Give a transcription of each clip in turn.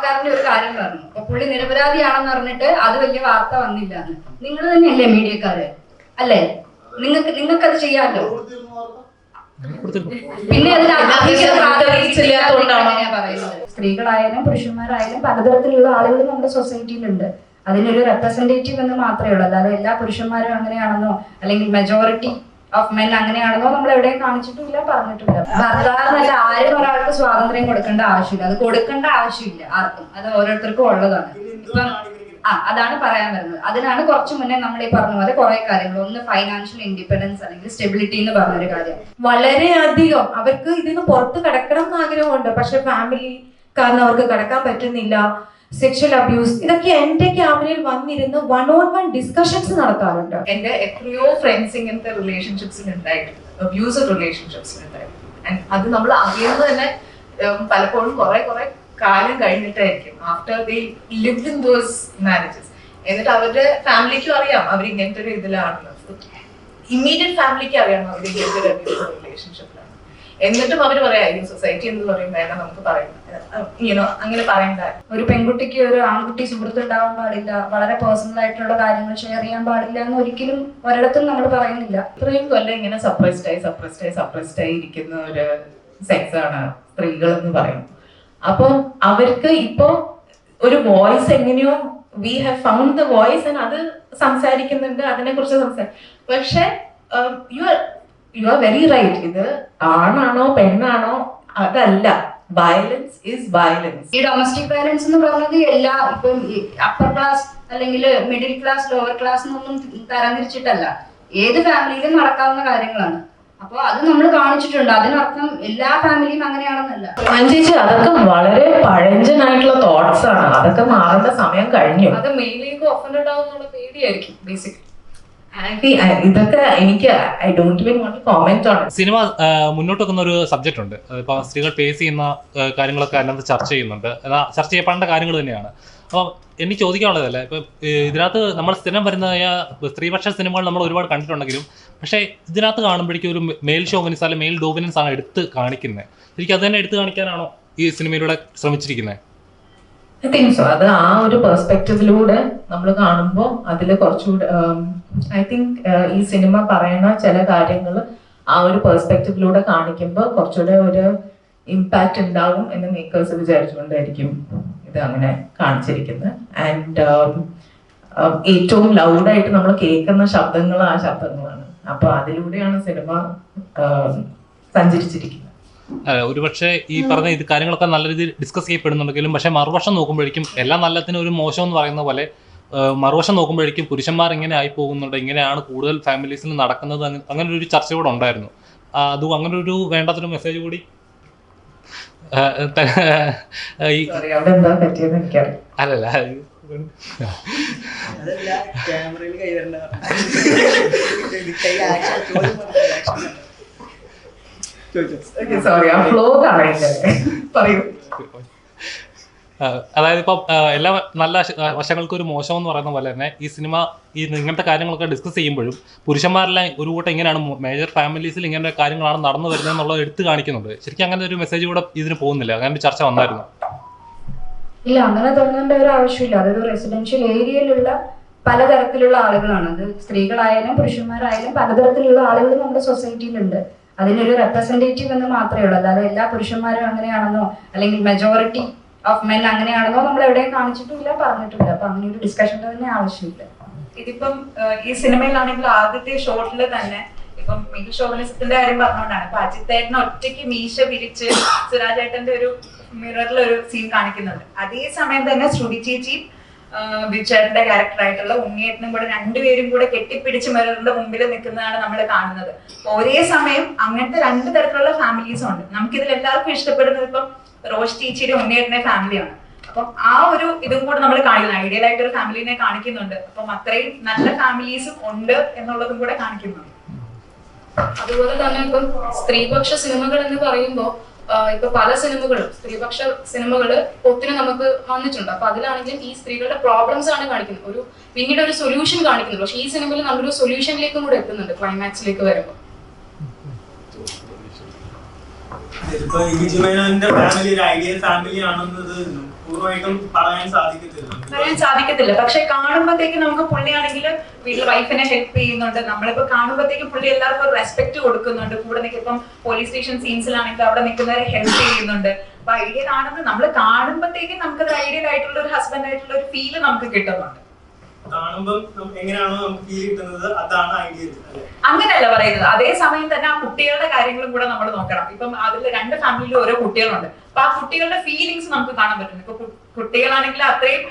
സിനിമാക്കാരന്റെ ഒരു കാര്യം പറഞ്ഞു. അപ്പൊ പുള്ളി നിരപരാധിയാണെന്ന് പറഞ്ഞിട്ട് അത് വലിയ വാർത്ത വന്നില്ല. നിങ്ങൾ തന്നെയല്ലേ മീഡിയക്കാര് അല്ലേ? നിങ്ങൾക്കത് ചെയ്യാമല്ലോ. പിന്നെ പറയുന്നത് സ്ത്രീകളായാലും പുരുഷന്മാരായാലും പലതരത്തിലുള്ള ആളുകൾ നമ്മുടെ സൊസൈറ്റിയിലുണ്ട്. അതിനൊരു റെപ്രസെന്റേറ്റീവ് എന്ന് മാത്രമേ ഉള്ളൂ. അല്ലാതെ എല്ലാ പുരുഷന്മാരും അങ്ങനെയാണെന്നോ അല്ലെങ്കിൽ മെജോറിറ്റി ഓഫ് മെൻ അങ്ങനെയാണെന്നോ നമ്മൾ എവിടെയും കാണിച്ചിട്ടില്ല, പറഞ്ഞിട്ടില്ല. ഭർത്താവെന്നല്ല ആരും ഒരാൾക്ക് സ്വാതന്ത്ര്യം കൊടുക്കേണ്ട ആവശ്യമില്ല. അത് കൊടുക്കേണ്ട ആവശ്യമില്ല ആർക്കും. അത് ഓരോരുത്തർക്കും ഉള്ളതാണ്. ഇപ്പം അതാണ് പറയാൻ വരുന്നത്. അതിനാണ് കുറച്ചു മുന്നേ നമ്മൾ ഈ പറഞ്ഞ പോലെ കുറെ കാര്യങ്ങൾ. ഒന്ന് ഫൈനാൻഷ്യൽ ഇൻഡിപെൻഡൻസ് അല്ലെങ്കിൽ സ്റ്റെബിലിറ്റി എന്ന് പറഞ്ഞൊരു കാര്യം. വളരെയധികം അവർക്ക് ഇതിന് പുറത്ത് കിടക്കണം എന്ന് ആഗ്രഹമുണ്ട്. പക്ഷെ ഫാമിലി കാരണം അവർക്ക് കിടക്കാൻ പറ്റുന്നില്ല. സെക്ഷൽ അബ്യൂസ്, ഇതൊക്കെ എന്റെ ക്യാമറയിൽ വന്നിരുന്ന് 1-on-1 ഡിസ്കഷൻസ് നടത്താറുണ്ട്. എന്റെ എത്രയോ ഫ്രണ്ട്സ് ഇങ്ങനത്തെ റിലേഷൻഷിപ്സിൽ ഉണ്ടായിട്ടുണ്ട്, അബ്യൂസീവ് റിലേഷൻഷിപ്സിൽ ഉണ്ടായിട്ടുണ്ട്. അത് നമ്മൾ അറിയുന്നത് തന്നെ പലപ്പോഴും കുറെ കാലം കഴിഞ്ഞിട്ടായിരിക്കും, after they lived in those marriages. എന്നിട്ട് അവരുടെ ഫാമിലിക്കും അറിയാം അവർ ഇങ്ങനത്തെ ഒരു ഇതിലാണെന്ന്. ഇമ്മീഡിയറ്റ് ഫാമിലിക്ക് അറിയാം അവർ ഇങ്ങനത്തെ ഒരു അബ്യൂസീവ് റിലേഷൻഷിപ്പിലാണ്. എന്നിട്ടും അവർ പറയാം സൊസൈറ്റി എന്ന് പറയുമ്പോൾ വേണം നമുക്ക് പറയണ്ട, അങ്ങനെ പറയണ്ട. ഒരു പെൺകുട്ടിക്ക് ഒരു ആൺകുട്ടി സുഹൃത്ത് ഉണ്ടാവാൻ പാടില്ല, വളരെ പേഴ്സണൽ ആയിട്ടുള്ള കാര്യങ്ങൾ ഷെയർ ചെയ്യാൻ പാടില്ല എന്ന് ഒരിക്കലും ഒരിടത്തും നമ്മൾ പറയുന്നില്ല. ഇത്രയും കൊല്ലം ഇങ്ങനെ സപ്രസ്ഡ് ആയി ഇരിക്കുന്ന ഒരു സെക്സ് ആണ് സ്ത്രീകൾ എന്ന് പറയുന്നത്. അപ്പൊ അവർക്ക് ഇപ്പോ ഒരു വോയിസ് എങ്ങനെയോ we have found the voice and അത് സംസാരിക്കുന്നുണ്ട്, അതിനെ കുറിച്ച് പക്ഷെ യു ആർ വെരി റൈറ്റ്. ഇത് ആണാണോ പെണ്ണാണോ അതല്ല, വയലൻസ് ഈസ് വയലൻസ്. ഈ ഡൊമസ്റ്റിക് വയലൻസ് എന്ന് പറയുന്നത് എല്ലാ ഇപ്പം അപ്പർ ക്ലാസ് അല്ലെങ്കിൽ മിഡിൽ ക്ലാസ് ലോവർ ക്ലാസ് എന്നൊന്നും തരംതിരിച്ചിട്ടല്ല, ഏത് ഫാമിലിയിലും നടക്കാവുന്ന കാര്യങ്ങളാണ്. അപ്പൊ അത് നമ്മൾ കാണിച്ചിട്ടുണ്ട്. അതിനർത്ഥം എല്ലാ ഫാമിലിയും അങ്ങനെയാണെന്നല്ല. ചേച്ചി അതൊക്കെ വളരെ പഴഞ്ചനായിട്ടുള്ള തോട്ട്സ് ആണ്. അതൊക്കെ മാറേണ്ട സമയം കഴിഞ്ഞു. അത് മെയിലേക്ക് ഒഫൻഡഡ് ആവുന്നുള്ള പേടിയായിരിക്കും ബേസിക്. ഇതൊക്കെ എനിക്ക് I don't even want to comment on. സിനിമ മുന്നോട്ട് വെക്കുന്ന ഒരു സബ്ജക്റ്റ് ഉണ്ട്. ഇപ്പൊ സ്ത്രീകൾ ഫേസ് ചെയ്യുന്ന കാര്യങ്ങളൊക്കെ അതിനകത്ത് ചർച്ച ചെയ്യുന്നുണ്ട്. ചർച്ച ചെയ്യപ്പെടേണ്ട കാര്യങ്ങൾ തന്നെയാണ്. അപ്പോൾ എനിക്ക് ചോദിക്കാനുള്ളതല്ല, ഇപ്പൊ ഇതിനകത്ത് നമ്മൾ സ്ഥിരം വരുന്നതായ സ്ത്രീപക്ഷ സിനിമകൾ നമ്മൾ ഒരുപാട് കണ്ടിട്ടുണ്ടെങ്കിലും പക്ഷേ ഇതിനകത്ത് കാണുമ്പോഴേക്കും ഒരു മെയിൽ ഷോവനിസ് അല്ലെങ്കിൽ മെയിൽ ഡോമിനൻസ് ആണ് എടുത്ത് കാണിക്കുന്നത്. ശരിക്കും അത് തന്നെ എടുത്ത് കാണിക്കാനാണോ ഈ സിനിമയിലൂടെ ശ്രമിച്ചിരിക്കുന്നത്? I think so. അത് ആ ഒരു പെർസ്പെക്റ്റീവിലൂടെ നമ്മൾ കാണുമ്പോൾ അതിൽ കുറച്ചുകൂടെ ഐ തിങ്ക് ഈ സിനിമ പറയുന്ന ചില കാര്യങ്ങൾ ആ ഒരു പെർസ്പെക്റ്റീവിലൂടെ കാണിക്കുമ്പോൾ കുറച്ചുകൂടെ ഒരു ഇമ്പാക്റ്റ് ഉണ്ടാവും എന്ന് മേക്കേഴ്സ് വിചാരിച്ചുകൊണ്ടായിരിക്കും ഇത് അങ്ങനെ കാണിച്ചിരിക്കുന്നത്. ആൻഡ് ഏറ്റവും ലൗഡായിട്ട് നമ്മൾ കേൾക്കുന്ന ശബ്ദങ്ങൾ ആ ശബ്ദങ്ങളാണ്. അപ്പൊ അതിലൂടെയാണ് സിനിമ സഞ്ചരിച്ചിരിക്കുന്നത്. ഒരുപക്ഷെ ഈ പറഞ്ഞ ഇത് കാര്യങ്ങളൊക്കെ നല്ല രീതിയിൽ ഡിസ്കസ് ചെയ്യപ്പെടുന്നുണ്ടെങ്കിലും പക്ഷെ മറുവശം നോക്കുമ്പോഴേക്കും എല്ലാം നല്ലതിനും ഒരു മോശം എന്ന് പറയുന്ന പോലെ മറുവശം നോക്കുമ്പോഴേക്കും പുരുഷന്മാർ ഇങ്ങനെ ആയി പോകുന്നുണ്ട്, ഇങ്ങനെയാണ് കൂടുതൽ ഫാമിലീസിൽ നടക്കുന്നത്, അങ്ങനെ ഒരു ചർച്ച കൂടെ ഉണ്ടായിരുന്നു. അതും അങ്ങനെ ഒരു വേണ്ടാത്തൊരു മെസ്സേജ് കൂടി അല്ലല്ല അതായത് ഇപ്പം എല്ലാ നല്ല വശങ്ങൾക്കും ഒരു മോശം എന്ന് പറയുന്ന പോലെ തന്നെ ഈ സിനിമ ഈ ഇങ്ങനത്തെ കാര്യങ്ങളൊക്കെ ഡിസ്കസ് ചെയ്യുമ്പോഴും പുരുഷന്മാരെല്ലാം ഒരു കൂട്ടം ഇങ്ങനെയാണ് മേജർ ഫാമിലീസിൽ ഇങ്ങനെ കാര്യങ്ങളാണ് നടന്നു വരുന്നത് എന്നുള്ളത് എടുത്ത് കാണിക്കുന്നുണ്ട്. ശരിക്കും അങ്ങനെ ഒരു മെസ്സേജ് കൂടെ ഇതിന് പോകുന്നില്ല? അങ്ങനെ ഒരു ചർച്ച വന്നായിരുന്നു? ഇല്ല, അങ്ങനെ തോന്നേണ്ട ഒരു ആവശ്യമില്ല. അതൊരു റെസിഡൻഷ്യൽ ഏരിയയിലുള്ള പലതരത്തിലുള്ള ആളുകളാണ്. അത് സ്ത്രീകളായാലും പുരുഷന്മാരായാലും പലതരത്തിലുള്ള ആളുകൾ നമ്മുടെ സൊസൈറ്റിയിലുണ്ട്. അതിനൊരു റെപ്രസെന്റേറ്റീവ് എന്ന് മാത്രമേ ഉള്ളൂ. അല്ലാതെ എല്ലാ പുരുഷന്മാരും അങ്ങനെയാണെന്നോ അല്ലെങ്കിൽ മെജോറിറ്റി ഓഫ് മെൻ അങ്ങനെയാണെന്നോ നമ്മൾ എവിടെയും കാണിച്ചിട്ടില്ല, പറഞ്ഞിട്ടില്ല. അപ്പൊ അങ്ങനെ ഒരു ഡിസ്കഷന്റെ തന്നെ ആവശ്യമില്ല. ഇതിപ്പം ഈ സിനിമയിലാണെങ്കിൽ ആദ്യത്തെ ഷോട്ടിൽ തന്നെ ഇപ്പം മെയിൽ ഷോവനിസത്തിന്റെ കാര്യം പറഞ്ഞുകൊണ്ടാണ് ഇപ്പൊ അജിത്തേട്ടനെ ഒറ്റയ്ക്ക് മീശ പിരിച്ച് സുരാജേട്ടന്റെ ഒരു മിററിൽ ഒരു സീൻ കാണിക്കുന്നുണ്ട്. അതേ സമയം തന്നെ ശ്രുതി ചേച്ചി ബിജുചേട്ടന്റെ ക്യാരക്ടറായിട്ടുള്ള ഉണ്ണിയേട്ടനും കൂടെ രണ്ടുപേരും കൂടെ കെട്ടിപ്പിടിച്ച് മിററിന്റെ മുമ്പിൽ നിൽക്കുന്നതാണ് നമ്മൾ കാണുന്നത്. ഒരേ സമയം അങ്ങനത്തെ രണ്ട് തരത്തിലുള്ള ഫാമിലീസും ഉണ്ട്. നമുക്കിതിൽ എല്ലാവർക്കും ഇഷ്ടപ്പെടുന്നത് ഇപ്പം റോഷ് ചേച്ചിയുടെ ഉണ്ണിയേട്ടന്റെ ഫാമിലിയാണ്. അപ്പം ആ ഒരു ഇതും കൂടെ നമ്മൾ കാണിക്കുന്നു, ഐഡിയൽ ആയിട്ട് ഒരു ഫാമിലിനെ കാണിക്കുന്നുണ്ട്. അപ്പം അത്രയും നല്ല ഫാമിലീസും ഉണ്ട് എന്നുള്ളതും കൂടെ കാണിക്കുന്നുണ്ട്. അതുപോലെ തന്നെ ഇപ്പം സ്ത്രീപക്ഷ സിനിമകൾ എന്ന് പറയുമ്പോൾ ഇപ്പൊ പല സിനിമകളും സ്ത്രീപക്ഷ സിനിമകള് ഒത്തിരി നമുക്ക് വന്നിട്ടുണ്ട്. അപ്പൊ അതിലാണെങ്കിലും ഈ സ്ത്രീകളുടെ പ്രോബ്ലംസ് ആണ് കാണിക്കുന്നത്, ഒരു പിന്നീട് ഒരു സൊല്യൂഷൻ കാണിക്കുന്നുണ്ട്. പക്ഷെ ഈ സിനിമയിൽ നമ്മളൊരു സൊല്യൂഷനിലേക്കും കൂടെ എത്തുന്നുണ്ട് ക്ലൈമാക്സിലേക്ക് വരുമ്പോൾ. ഫാമിലി ഒരു ഐഡിയൽ ഫാമിലി ആണെന്നത് പൂർണ്ണമായിട്ടും പറയാൻ സാധിക്കത്തില്ല. പക്ഷെ കാണുമ്പോഴത്തേക്ക് നമുക്ക് പുള്ളിയാണെങ്കിൽ വീട്ടിൽ വൈഫിനെ ഹെൽപ്പ് ചെയ്യുന്നുണ്ട്. നമ്മളിപ്പോ കാണുമ്പോഴത്തേക്കും പുള്ളി എല്ലാവർക്കും ഒരു റെസ്പെക്ട് കൊടുക്കുന്നുണ്ട്. കൂടെ നിൽക്കും പോലീസ് സ്റ്റേഷൻ സീൻസിലാണെങ്കിൽ അവിടെ നിൽക്കുന്നവരെ ഹെൽപ്പ് ചെയ്യുന്നുണ്ട്. അപ്പൊ ഐഡിയൽ ആണെന്ന് നമ്മൾ കാണുമ്പോഴത്തേക്കും നമുക്കത് ഐഡിയൽ ആയിട്ടുള്ള ഒരു ഹസ്ബൻഡ് ആയിട്ടുള്ള ഒരു ഫീല് നമുക്ക് കിട്ടുന്നുണ്ട്. അങ്ങനെയല്ല പറയുന്നത്. അതേസമയം തന്നെ ആ കുട്ടികളുടെ കാര്യങ്ങളും കൂടെ നമ്മൾ നോക്കണം. ഇപ്പം അതിൽ 2 ഫാമിലിയിലും ഓരോ കുട്ടികളുണ്ട്. അപ്പൊ ആ കുട്ടികളുടെ ഫീലിങ്സ് നമുക്ക് കാണാൻ പറ്റും. ഇപ്പൊ കുട്ടികളാണെങ്കിൽ അത്രയും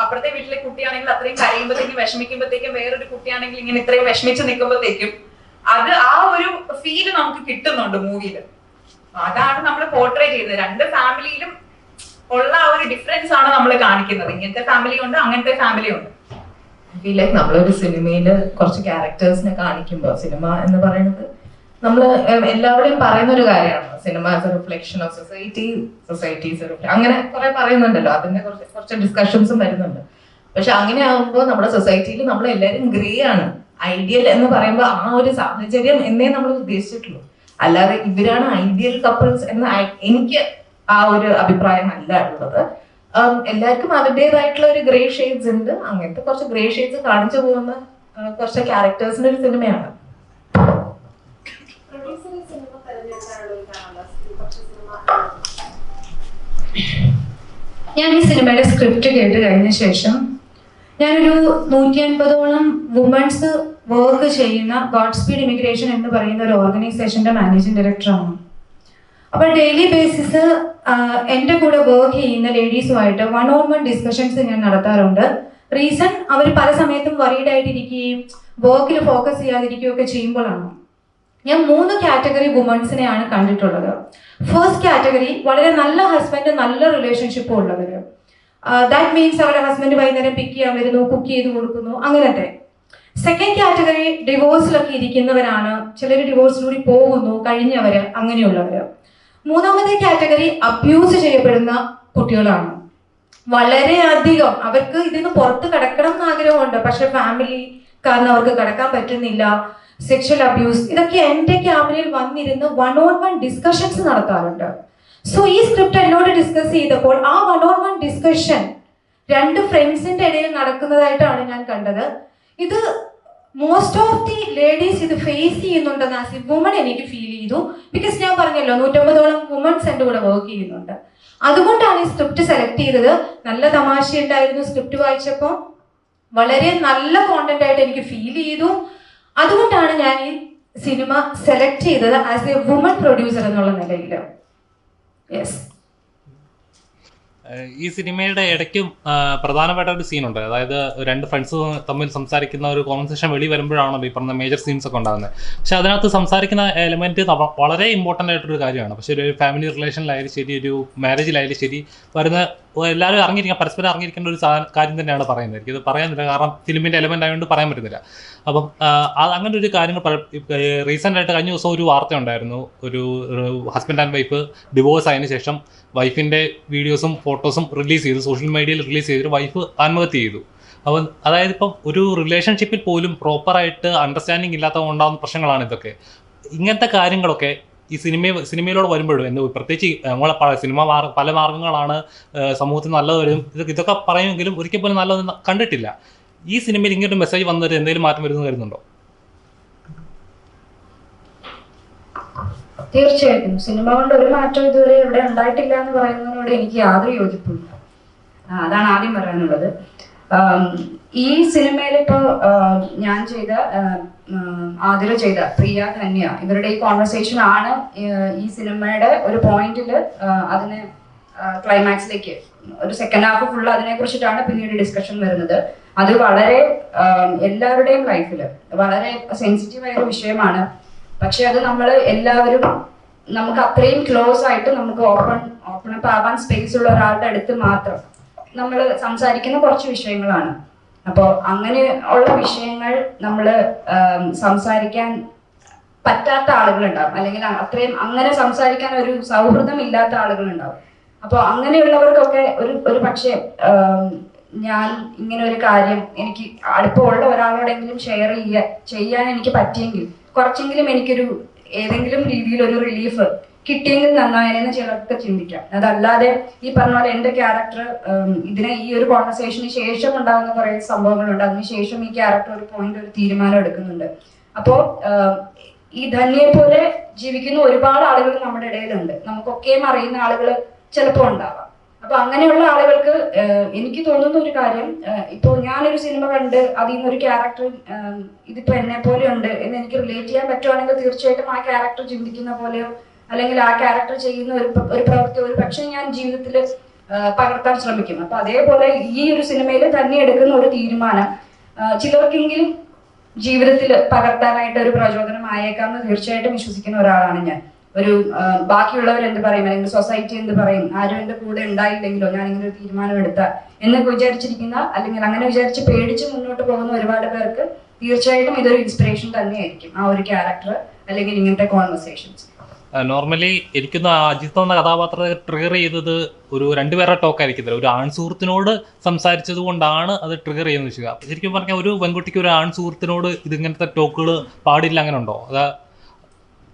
അപ്പുറത്തെ വീട്ടിലെ കുട്ടിയാണെങ്കിൽ അത്രയും കരയുമ്പോഴത്തേക്കും വിഷമിക്കുമ്പോഴത്തേക്കും വേറൊരു കുട്ടിയാണെങ്കിൽ ഇങ്ങനെ ഇത്രയും വിഷമിച്ച് നിൽക്കുമ്പോഴത്തേക്കും അത് ആ ഒരു ഫീല് നമുക്ക് കിട്ടുന്നുണ്ട് മൂവിയില്. അതാണ് നമ്മൾ പോർട്രേ ചെയ്യുന്നത്. 2 ഫാമിലിയിലും ഉള്ള ആ ഒരു ഡിഫറൻസ് ആണ് നമ്മൾ കാണിക്കുന്നത്. ഇങ്ങനത്തെ ഫാമിലി ഉണ്ട്, അങ്ങനത്തെ ഫാമിലി ഉണ്ട്. ഫീൽ ലൈക്ക് നമ്മളൊരു സിനിമയിൽ കുറച്ച് ക്യാരക്ടേഴ്സിനെ കാണിക്കുമ്പോൾ, സിനിമ എന്ന് പറയുന്നത് നമ്മൾ എല്ലാവരെയും പറയുന്ന ഒരു കാര്യമാണ്. Cinema as A reflection of society അങ്ങനെ കുറെ പറയുന്നുണ്ടല്ലോ. അതിന്റെ കുറച്ച് ഡിസ്കഷൻസും വരുന്നുണ്ട്. പക്ഷെ അങ്ങനെ ആകുമ്പോൾ നമ്മുടെ സൊസൈറ്റിയിൽ നമ്മൾ എല്ലാവരും ഗ്രേ ആണ്. ഐഡിയൽ എന്ന് പറയുമ്പോൾ ആ ഒരു സാഹചര്യം എന്നേ നമ്മൾ ഉദ്ദേശിച്ചിട്ടുള്ളൂ. അല്ലാതെ ഇവരാണ് ഐഡിയൽ കപ്പിൾസ് എന്ന് എനിക്ക് ആ ഒരു അഭിപ്രായം അല്ല ഉള്ളത്. എല്ലാവർക്കും അവരുടേതായിട്ടുള്ള ഒരു ഗ്രേ ഷെയ്ഡ്സ് ഉണ്ട്. അങ്ങനത്തെ കുറച്ച് ഗ്രേ ഷെയ്ഡ്സ് കാണിച്ചു പോകുന്ന കുറച്ച് ക്യാരക്ടേഴ്സിന്റെ ഒരു സിനിമയാണ്. ഞാൻ ഈ സിനിമയുടെ സ്ക്രിപ്റ്റ് കേട്ട് കഴിഞ്ഞ ശേഷം ഞാനൊരു 150ഓളം വുമൻസ് വർക്ക് ചെയ്യുന്ന ഗോഡ് സ്പീഡ് ഇമിഗ്രേഷൻ എന്ന് പറയുന്ന ഒരു ഓർഗനൈസേഷന്റെ മാനേജിംഗ് ഡയറക്ടറാണ്. അപ്പോൾ ഡെയിലി ബേസിസ് എൻ്റെ കൂടെ വർക്ക് ചെയ്യുന്ന ലേഡീസുമായിട്ട് 1-on-1 ഡിസ്കഷൻസ് ഞാൻ നടത്താറുണ്ട്. റീസൺ അവർ പല സമയത്തും വറീഡ് ആയിട്ടിരിക്കുകയും വർക്കിൽ ഫോക്കസ് ചെയ്യാതിരിക്കുകയൊക്കെ ചെയ്യുമ്പോഴാണ്. ഞാൻ 3 കാറ്റഗറി വുമൻസിനെയാണ് കണ്ടിട്ടുള്ളത്. ഫസ്റ്റ് കാറ്റഗറി വളരെ നല്ല ഹസ്ബൻഡ്, നല്ല റിലേഷൻഷിപ്പ് ഉള്ളവർ. ദാറ്റ് മീൻസ് അവരുടെ ഹസ്ബൻഡ് വൈകുന്നേരം പിക്ക് ചെയ്യാൻ വരുന്നു, കുക്ക് ചെയ്ത് കൊടുക്കുന്നു, അങ്ങനത്തെ. സെക്കൻഡ് കാറ്റഗറി ഡിവോഴ്സിലൊക്കെ ഇരിക്കുന്നവരാണ്. ചിലർ ഡിവോഴ്സിലൂടെ പോകുന്നു, കഴിഞ്ഞവര്, അങ്ങനെയുള്ളവർ. 3-മത്തെ കാറ്റഗറി അബ്യൂസ് ചെയ്യപ്പെടുന്ന കുട്ടികളാണ്. വളരെയധികം അവർക്ക് ഇതിന് പുറത്ത് കിടക്കണം എന്ന് ആഗ്രഹമുണ്ട്, പക്ഷെ ഫാമിലി കാരണം അവർക്ക് കിടക്കാൻ പറ്റുന്നില്ല. സെക്ഷൽ അബ്യൂസ്, ഇതൊക്കെ എൻ്റെ ക്യാബിനിൽ വന്നിരുന്ന് 1-on-1 ഡിസ്കഷൻസ് നടത്താറുണ്ട്. സോ ഈ സ്ക്രിപ്റ്റ് എന്നോട് ഡിസ്കസ് ചെയ്തപ്പോൾ ആ 1-on-1 ഡിസ്കഷൻ 2 ഫ്രണ്ട്സിന്റെ ഇടയിൽ നടക്കുന്നതായിട്ടാണ് ഞാൻ കണ്ടത്. ഇത് മോസ്റ്റ് ഓഫ് ദി ലേഡീസ് ഇത് ഫേസ് ചെയ്യുന്നുണ്ടെന്ന് ആസ് എ വുമൺ എനിക്ക് ഫീൽ ചെയ്തു. ബിക്കോസ് ഞാൻ പറഞ്ഞല്ലോ 150ഓളം വുമൻസ് എൻ്റെ കൂടെ വർക്ക് ചെയ്യുന്നുണ്ട്. അതുകൊണ്ടാണ് ഈ സ്ക്രിപ്റ്റ് സെലക്ട് ചെയ്തത്. നല്ല തമാശ ഉണ്ടായിരുന്നു സ്ക്രിപ്റ്റ് വായിച്ചപ്പോൾ. വളരെ നല്ല കോണ്ടന്റ് ആയിട്ട് എനിക്ക് ഫീൽ ചെയ്തു. അതുകൊണ്ടാണ് ഞാൻ ഈ സിനിമ സെലക്ട് ചെയ്തത് ആസ് എ വുമൺ പ്രൊഡ്യൂസർ എന്നുള്ള നിലയിൽ. യെസ്. ഈ സിനിമയുടെ ഇടയ്ക്കും പ്രധാനപ്പെട്ട ഒരു സീനുണ്ട്. അതായത് 2 ഫ്രണ്ട്സ് തമ്മിൽ സംസാരിക്കുന്ന ഒരു കോൺവെർസേഷൻ വെളി വരുമ്പോഴാണല്ലോ ഈ പറഞ്ഞ മേജർ സീൻസ് ഒക്കെ ഉണ്ടാകുന്നത്. പക്ഷെ അതിനകത്ത് സംസാരിക്കുന്ന എലമെന്റ് വളരെ ഇമ്പോർട്ടൻ്റ് ആയിട്ടൊരു കാര്യമാണ്. പക്ഷെ ഒരു ഫാമിലി റിലേഷനിലായാലും ശരി, ഒരു മാരേജിലായാലും ശരി, വരുന്ന എല്ലാവരും പരസ്പരം അറിഞ്ഞിരിക്കേണ്ട ഒരു കാര്യം തന്നെയാണ് പറയുന്നത്. എനിക്കിത് പറയാനില്ല, കാരണം ഫിലിമിൻ്റെ എലമെന്റ് ആയതുകൊണ്ട് പറയാൻ പറ്റുന്നില്ല. അപ്പം അങ്ങനെ ഒരു കാര്യങ്ങൾ റീസെൻ്റ് ആയിട്ട് കഴിഞ്ഞ ദിവസം ഒരു വാർത്ത ഉണ്ടായിരുന്നു. ഒരു ഹസ്ബൻഡ് ആൻഡ് വൈഫ് ഡിവോഴ്സ് ആയതിനു ശേഷം വൈഫിൻ്റെ വീഡിയോസും ഫോട്ടോസും റിലീസ് ചെയ്തു, സോഷ്യൽ മീഡിയയിൽ റിലീസ് ചെയ്തിട്ട് വൈഫ് ആത്മഹത്യ ചെയ്തു. അപ്പം അതായത് ഇപ്പം ഒരു റിലേഷൻഷിപ്പിൽ പോലും പ്രോപ്പറായിട്ട് അണ്ടർസ്റ്റാൻഡിങ് ഇല്ലാത്തത് ഉണ്ടാകുന്ന പ്രശ്നങ്ങളാണ് ഇതൊക്കെ. ഇങ്ങനത്തെ കാര്യങ്ങളൊക്കെ ഈ സിനിമയിലൂടെ വരുമ്പോഴും പ്രത്യേകിച്ച് നമ്മളെ സിനിമ പല മാർഗങ്ങളാണ് സമൂഹത്തിൽ നല്ലത് വരും, ഇതൊക്കെ പറയുമെങ്കിലും ഒരിക്കൽ പോലും നല്ലതൊന്നും കണ്ടിട്ടില്ല. ഈ സിനിമയിൽ ഇങ്ങനൊരു മെസ്സേജ് വന്നിട്ട് എന്തെങ്കിലും മാറ്റം വരുന്നു വരുന്നുണ്ടോ? തീർച്ചയായിട്ടും സിനിമ കൊണ്ട് ഒരു മാറ്റം ഇതുവരെ ഇവിടെ ഉണ്ടായിട്ടില്ല എന്ന് പറയുന്നതിനോട് എനിക്ക് യാതൊരു യോജിപ്പില്ല. അതാണ് ആദ്യം പറയാനുള്ളത്. ഈ സിനിമയിൽ ഇപ്പോൾ ഞാൻ ചെയ്ത ആതിര ചെയ്ത പ്രിയ ധന്യ ഇവരുടെ ഈ കോൺവെർസേഷൻ ആണ് ഈ സിനിമയുടെ ഒരു പോയിന്റിൽ അതിനെ ക്ലൈമാക്സിലേക്ക് ഒരു സെക്കൻഡ് ഹാഫ് ഫുൾ അതിനെ കുറിച്ചിട്ടാണ് പിന്നീട് ഡിസ്കഷൻ വരുന്നത്. അത് വളരെ എല്ലാവരുടെയും ലൈഫിൽ വളരെ സെൻസിറ്റീവ് ആയ ഒരു വിഷയമാണ്. പക്ഷെ അത് നമ്മൾ എല്ലാവരും നമുക്ക് അത്രയും ക്ലോസ് ആയിട്ട് നമുക്ക് ഓപ്പൺ അപ്പ് ആവാൻ സ്പേസ് ഉള്ള ഒരാളുടെ അടുത്ത് മാത്രം നമ്മൾ സംസാരിക്കുന്ന കുറച്ച് വിഷയങ്ങളാണ്. അപ്പോൾ അങ്ങനെ ഉള്ള വിഷയങ്ങൾ നമ്മൾ സംസാരിക്കാൻ പറ്റാത്ത ആളുകളുണ്ടാവും, അല്ലെങ്കിൽ അത്രയും അങ്ങനെ സംസാരിക്കാൻ ഒരു സൗഹൃദം ഇല്ലാത്ത ആളുകളുണ്ടാവും. അപ്പോൾ അങ്ങനെയുള്ളവർക്കൊക്കെ ഒരു പക്ഷേ ഞാൻ ഇങ്ങനെ ഒരു കാര്യം എനിക്ക് അടുപ്പമുള്ള ഒരാളോടെങ്കിലും ഷെയർ ചെയ്യാൻ എനിക്ക് പറ്റിയെങ്കിൽ കുറച്ചെങ്കിലും എനിക്കൊരു ഏതെങ്കിലും രീതിയിൽ ഒരു റിലീഫ് കിട്ടിയെങ്കിൽ നന്നായെന്ന് ചിലർക്ക് ചിന്തിക്കാം. അതല്ലാതെ ഈ പറഞ്ഞ പോലെ എൻ്റെ ക്യാരക്ടർ ഇതിനെ ഈ ഒരു കോൺവെർസേഷന് ശേഷം ഉണ്ടാകുന്ന കുറേ സംഭവങ്ങളുണ്ട്. അതിനുശേഷം ഈ ക്യാരക്ടർ ഒരു പോയിന്റ് ഒരു തീരുമാനം എടുക്കുന്നുണ്ട്. അപ്പോൾ ഈ ധന്യയെ പോലെ ജീവിക്കുന്ന ഒരുപാട് ആളുകൾ നമ്മുടെ ഇടയിലുണ്ട്. നമുക്കൊക്കെയും അറിയുന്ന ആളുകൾ ചിലപ്പോൾ ഉണ്ടാവാം. അപ്പൊ അങ്ങനെയുള്ള ആളുകൾക്ക് എനിക്ക് തോന്നുന്ന ഒരു കാര്യം, ഇപ്പോൾ ഞാനൊരു സിനിമ കണ്ട് അതിൽ നിന്നൊരു ക്യാരക്ടർ ഇതിപ്പോ എന്നെ പോലെ ഉണ്ട് എന്ന് എനിക്ക് റിലേറ്റ് ചെയ്യാൻ പറ്റുവാണെങ്കിൽ തീർച്ചയായിട്ടും ആ ക്യാരക്ടർ ചിന്തിക്കുന്ന പോലെയോ അല്ലെങ്കിൽ ആ ക്യാരക്ടർ ചെയ്യുന്ന ഒരു പ്രവൃത്തി ഒരു പക്ഷേ ഞാൻ ജീവിതത്തിൽ പകർത്താൻ ശ്രമിക്കും. അപ്പൊ അതേപോലെ ഈ ഒരു സിനിമയിൽ തന്നെ എടുക്കുന്ന ഒരു തീരുമാനം ചിലർക്കെങ്കിലും ജീവിതത്തിൽ പകർത്താനായിട്ട് ഒരു പ്രചോദനം ആയേക്കാമെന്ന് തീർച്ചയായിട്ടും വിശ്വസിക്കുന്ന ഒരാളാണ് ഞാൻ. ഒരു ബാക്കിയുള്ളവർ എന്ത് പറയും അല്ലെങ്കിൽ സൊസൈറ്റി എന്ത് പറയും, ആരും എൻ്റെ കൂടെ ഉണ്ടായില്ലെങ്കിലോ ഞാൻ ഇങ്ങനെ ഒരു തീരുമാനം എടുത്താൽ എന്നൊക്കെ വിചാരിച്ചിരിക്കുന്ന അല്ലെങ്കിൽ അങ്ങനെ വിചാരിച്ച് പേടിച്ച് മുന്നോട്ട് പോകുന്ന ഒരുപാട് പേർക്ക് തീർച്ചയായിട്ടും ഇതൊരു ഇൻസ്പിറേഷൻ തന്നെയായിരിക്കും ആ ഒരു ക്യാരക്ടർ അല്ലെങ്കിൽ ഇങ്ങനത്തെ കോൺവെർസേഷൻസ്. നോർമലി എനിക്കൊന്ന് അജിത്ത് എന്ന കഥാപാത്രത്തെ ട്രിഗർ ചെയ്തത് ഒരു രണ്ടുപേരുടെ ടോക്ക് ആയിരിക്കത്തില്ല, ഒരു ആൺ സുഹൃത്തിനോട് സംസാരിച്ചത് കൊണ്ടാണ് അത് ട്രിഗർ ചെയ്യുന്നത് വെച്ചാൽ. ശരിക്കും പറഞ്ഞാൽ ഒരു പെൺകുട്ടിക്ക് ഒരു ആൺ സുഹൃത്തിനോട് ഇതിങ്ങനത്തെ ടോക്കുകൾ പാടില്ല, അങ്ങനെ ഉണ്ടോ? അതാ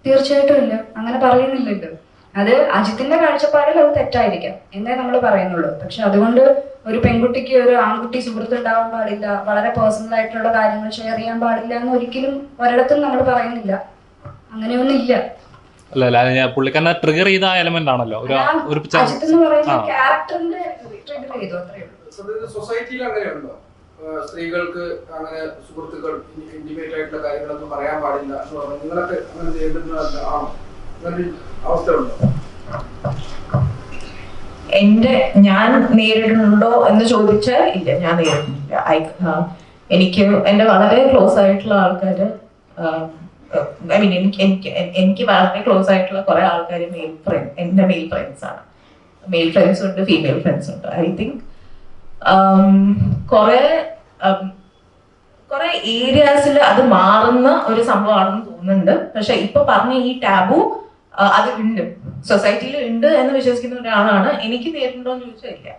തീർച്ചയായിട്ടും ഇല്ല, അങ്ങനെ പറയുന്നില്ലല്ലോ. അത് അജിത്തിന്റെ കാഴ്ചപ്പാടിൽ അത് തെറ്റായിരിക്കാം എന്നേ നമ്മൾ പറയുന്നുള്ളൂ. പക്ഷെ അതുകൊണ്ട് ഒരു പെൺകുട്ടിക്ക് ഒരു ആൺകുട്ടി സുഹൃത്ത് ഉണ്ടാവാൻ പാടില്ല, വളരെ പേഴ്സണൽ ആയിട്ടുള്ള കാര്യങ്ങൾ ഷെയർ ചെയ്യാൻ പാടില്ല എന്ന് ഒരിക്കലും ഒരിടത്തും നമ്മൾ പറയുന്നില്ല. അങ്ങനെയൊന്നും ഇല്ല. അല്ല പുള്ളിക്കാരനെ ട്രിഗർ ചെയ്ത എലമെന്റ് ആണല്ലോ അജിത്ത് എന്ന് പറയുന്ന ക്യാരക്ടറിന്റെ ട്രിഗർ ചെയ്തു, അത്രയേ ഉള്ളൂ. സൊസൈറ്റിയിൽ അങ്ങനെയുണ്ടോ? സ്ത്രീകൾക്ക് അങ്ങനെ സുഹൃത്തുക്കൾ ഇന്റിമേറ്റ് ആയിട്ടുള്ള കാര്യങ്ങളൊന്നും പറയാൻ പാടില്ല എന്ന് പറഞ്ഞു നിങ്ങളൊക്കെ അങ്ങനെ നേരിടുന്നതാണോ? അങ്ങനെ അവസ്ഥ ഉണ്ടോ? ഞാൻ നേരിടുന്നുണ്ടോ എന്ന് ചോദിച്ചാൽ ഇല്ല, ഞാൻ നേരിടുന്നില്ല. എനിക്ക് എൻ്റെ വളരെ ക്ലോസ് ആയിട്ടുള്ള ആൾക്കാര്, ഐ മീൻ എനിക്ക് വളരെ ക്ലോസ് ആയിട്ടുള്ള കുറെ ആൾക്കാർ എൻ്റെ മെയിൽ ഫ്രണ്ട്സ് ആണ്. മെയിൽ ഫ്രണ്ട്സും ഉണ്ട്, ഫീമെയിൽ ഫ്രണ്ട്സും ഉണ്ട്. ഐ തിങ്ക് കുറെ ഏരിയാസിൽ അത് മാറുന്ന ഒരു സംഭവമാണെന്ന് തോന്നുന്നുണ്ട്. പക്ഷെ ഇപ്പൊ പറഞ്ഞ ഈ ടാബു അത് ഉണ്ട്, സൊസൈറ്റിയിൽ ഉണ്ട് എന്ന് വിശ്വസിക്കുന്ന ഒരാളാണ്. എനിക്ക് നേരിട്ടുണ്ടോ എന്ന് ചോദിച്ചാൽ ഇല്ല.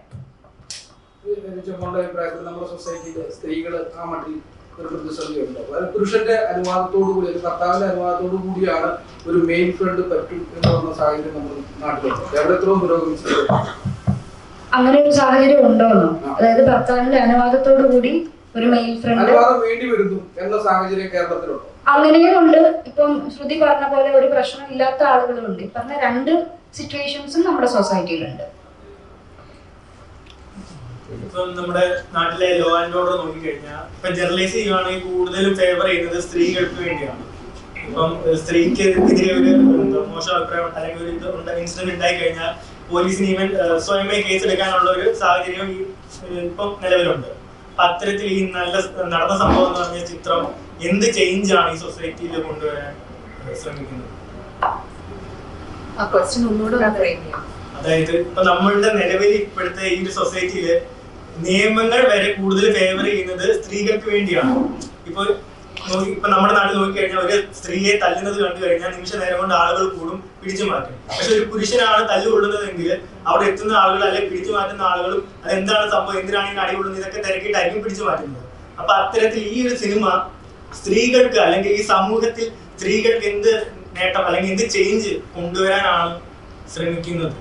നമ്മുടെ സൊസൈറ്റിയിലെ സ്ത്രീകൾ ആ മട്ടിൽ ഒരു പ്രതിസന്ധിയുണ്ടോ? പുരുഷന്റെ അനുവാദത്തോടു കൂടി, ഭർത്താവിന്റെ അനുവാദത്തോടു കൂടിയാണ് ഒരു മെയിൻ ഫ്രണ്ട് പറ്റും എന്ന് പറഞ്ഞ സാഹചര്യം നമ്മുടെ നാട്ടിലുണ്ട്. എവിടെ എത്രയോ പുരോഗമിച്ചിട്ടുണ്ട്. അങ്ങനെ ഒരു സാഹചര്യം ഉണ്ടോന്നോ? അതായത് ഭർത്താവിന്റെ അനുവാദത്തോടു കൂടി ഒരു മെയിൽ ഫ്രണ്ട് അനുവാദം വേണ്ടി വരുന്നു എന്ന സാഹചര്യം കേരളത്തിലുണ്ടോ? അങ്ങനെയും ഉണ്ട്. ഇപ്പം ശ്രുതി പറഞ്ഞ പോലെ ഒരു പ്രശ്നം ഇല്ലാത്ത ആളുകളുണ്ട്. ഈ പറഞ്ഞ രണ്ട് സിറ്റുവേഷൻസും നമ്മുടെ സൊസൈറ്റിയിലുണ്ട്. ഇപ്പം നമ്മുടെ നാട്ടിലെ ലോ ആൻഡ് ഓർഡർ നോക്കിക്കഴിഞ്ഞാൽ ഇപ്പൊ ജനറലൈസ് ചെയ്യുവാണെങ്കിൽ കൂടുതലും ഫേവർ ചെയ്യുന്നത് സ്ത്രീകൾക്ക് വേണ്ടിയാണ്. ഇപ്പം സ്ത്രീക്ക് എതിരെ ഒരു മോശം അഭിപ്രായം അല്ലെങ്കിൽ ഒരു ഇൻസിഡന്റ് ഉണ്ടായി കഴിഞ്ഞാൽ പോലീസിന് ഈവൻ സ്വയമേ കേസ് എടുക്കാനുള്ള ഒരു സാഹചര്യം ഇപ്പം നിലവിലുണ്ട്. അത്തരത്തിൽ ഈ നടന്ന സംഭവം എന്ന് പറഞ്ഞ ചിത്രം എന്ത് ചേഞ്ച് ആണ് ഈ സൊസൈറ്റിയിൽ കൊണ്ടുവരാൻ ശ്രമിക്കുന്നത്? അതായത് ഇപ്പൊ നമ്മളുടെ നിലവിൽ ഇപ്പോഴത്തെ ഈ ഒരു സൊസൈറ്റിയില് നിയമങ്ങൾ വരെ കൂടുതൽ ഫേവർ ചെയ്യുന്നത് സ്ത്രീകൾക്ക് വേണ്ടിയാണ്. ഇപ്പൊ നമ്മുടെ നാട്ടിൽ നോക്കിക്കഴിഞ്ഞാൽ ഒരു സ്ത്രീയെ തല്ലുന്നത് കണ്ടു കഴിഞ്ഞാൽ നിമിഷ നേരം കൊണ്ട് ആളുകൾ കൂടും, പിടിച്ചു മാറ്റും. പക്ഷെ ഒരു പുരുഷനാണ് തല്ലുകൊള്ളുന്നതെങ്കിൽ അവിടെ എത്തുന്ന ആളുകൾ അല്ലെങ്കിൽ പിടിച്ചു മാറ്റുന്ന ആളുകളും അതെന്താണ് സംഭവം, എന്തിനാണ് ഈ അടികൊള്ളുന്നത്, ഇതൊക്കെ തിരക്കിയിട്ടായിരിക്കും പിടിച്ചു മാറ്റുന്നത്. അപ്പൊ അത്തരത്തിൽ ഈ ഒരു സിനിമ സ്ത്രീകൾക്ക് അല്ലെങ്കിൽ ഈ സമൂഹത്തിൽ സ്ത്രീകൾക്ക് എന്ത് നേട്ടം അല്ലെങ്കിൽ എന്ത് ചേഞ്ച് കൊണ്ടുവരാനാണ് ശ്രമിക്കുന്നത്?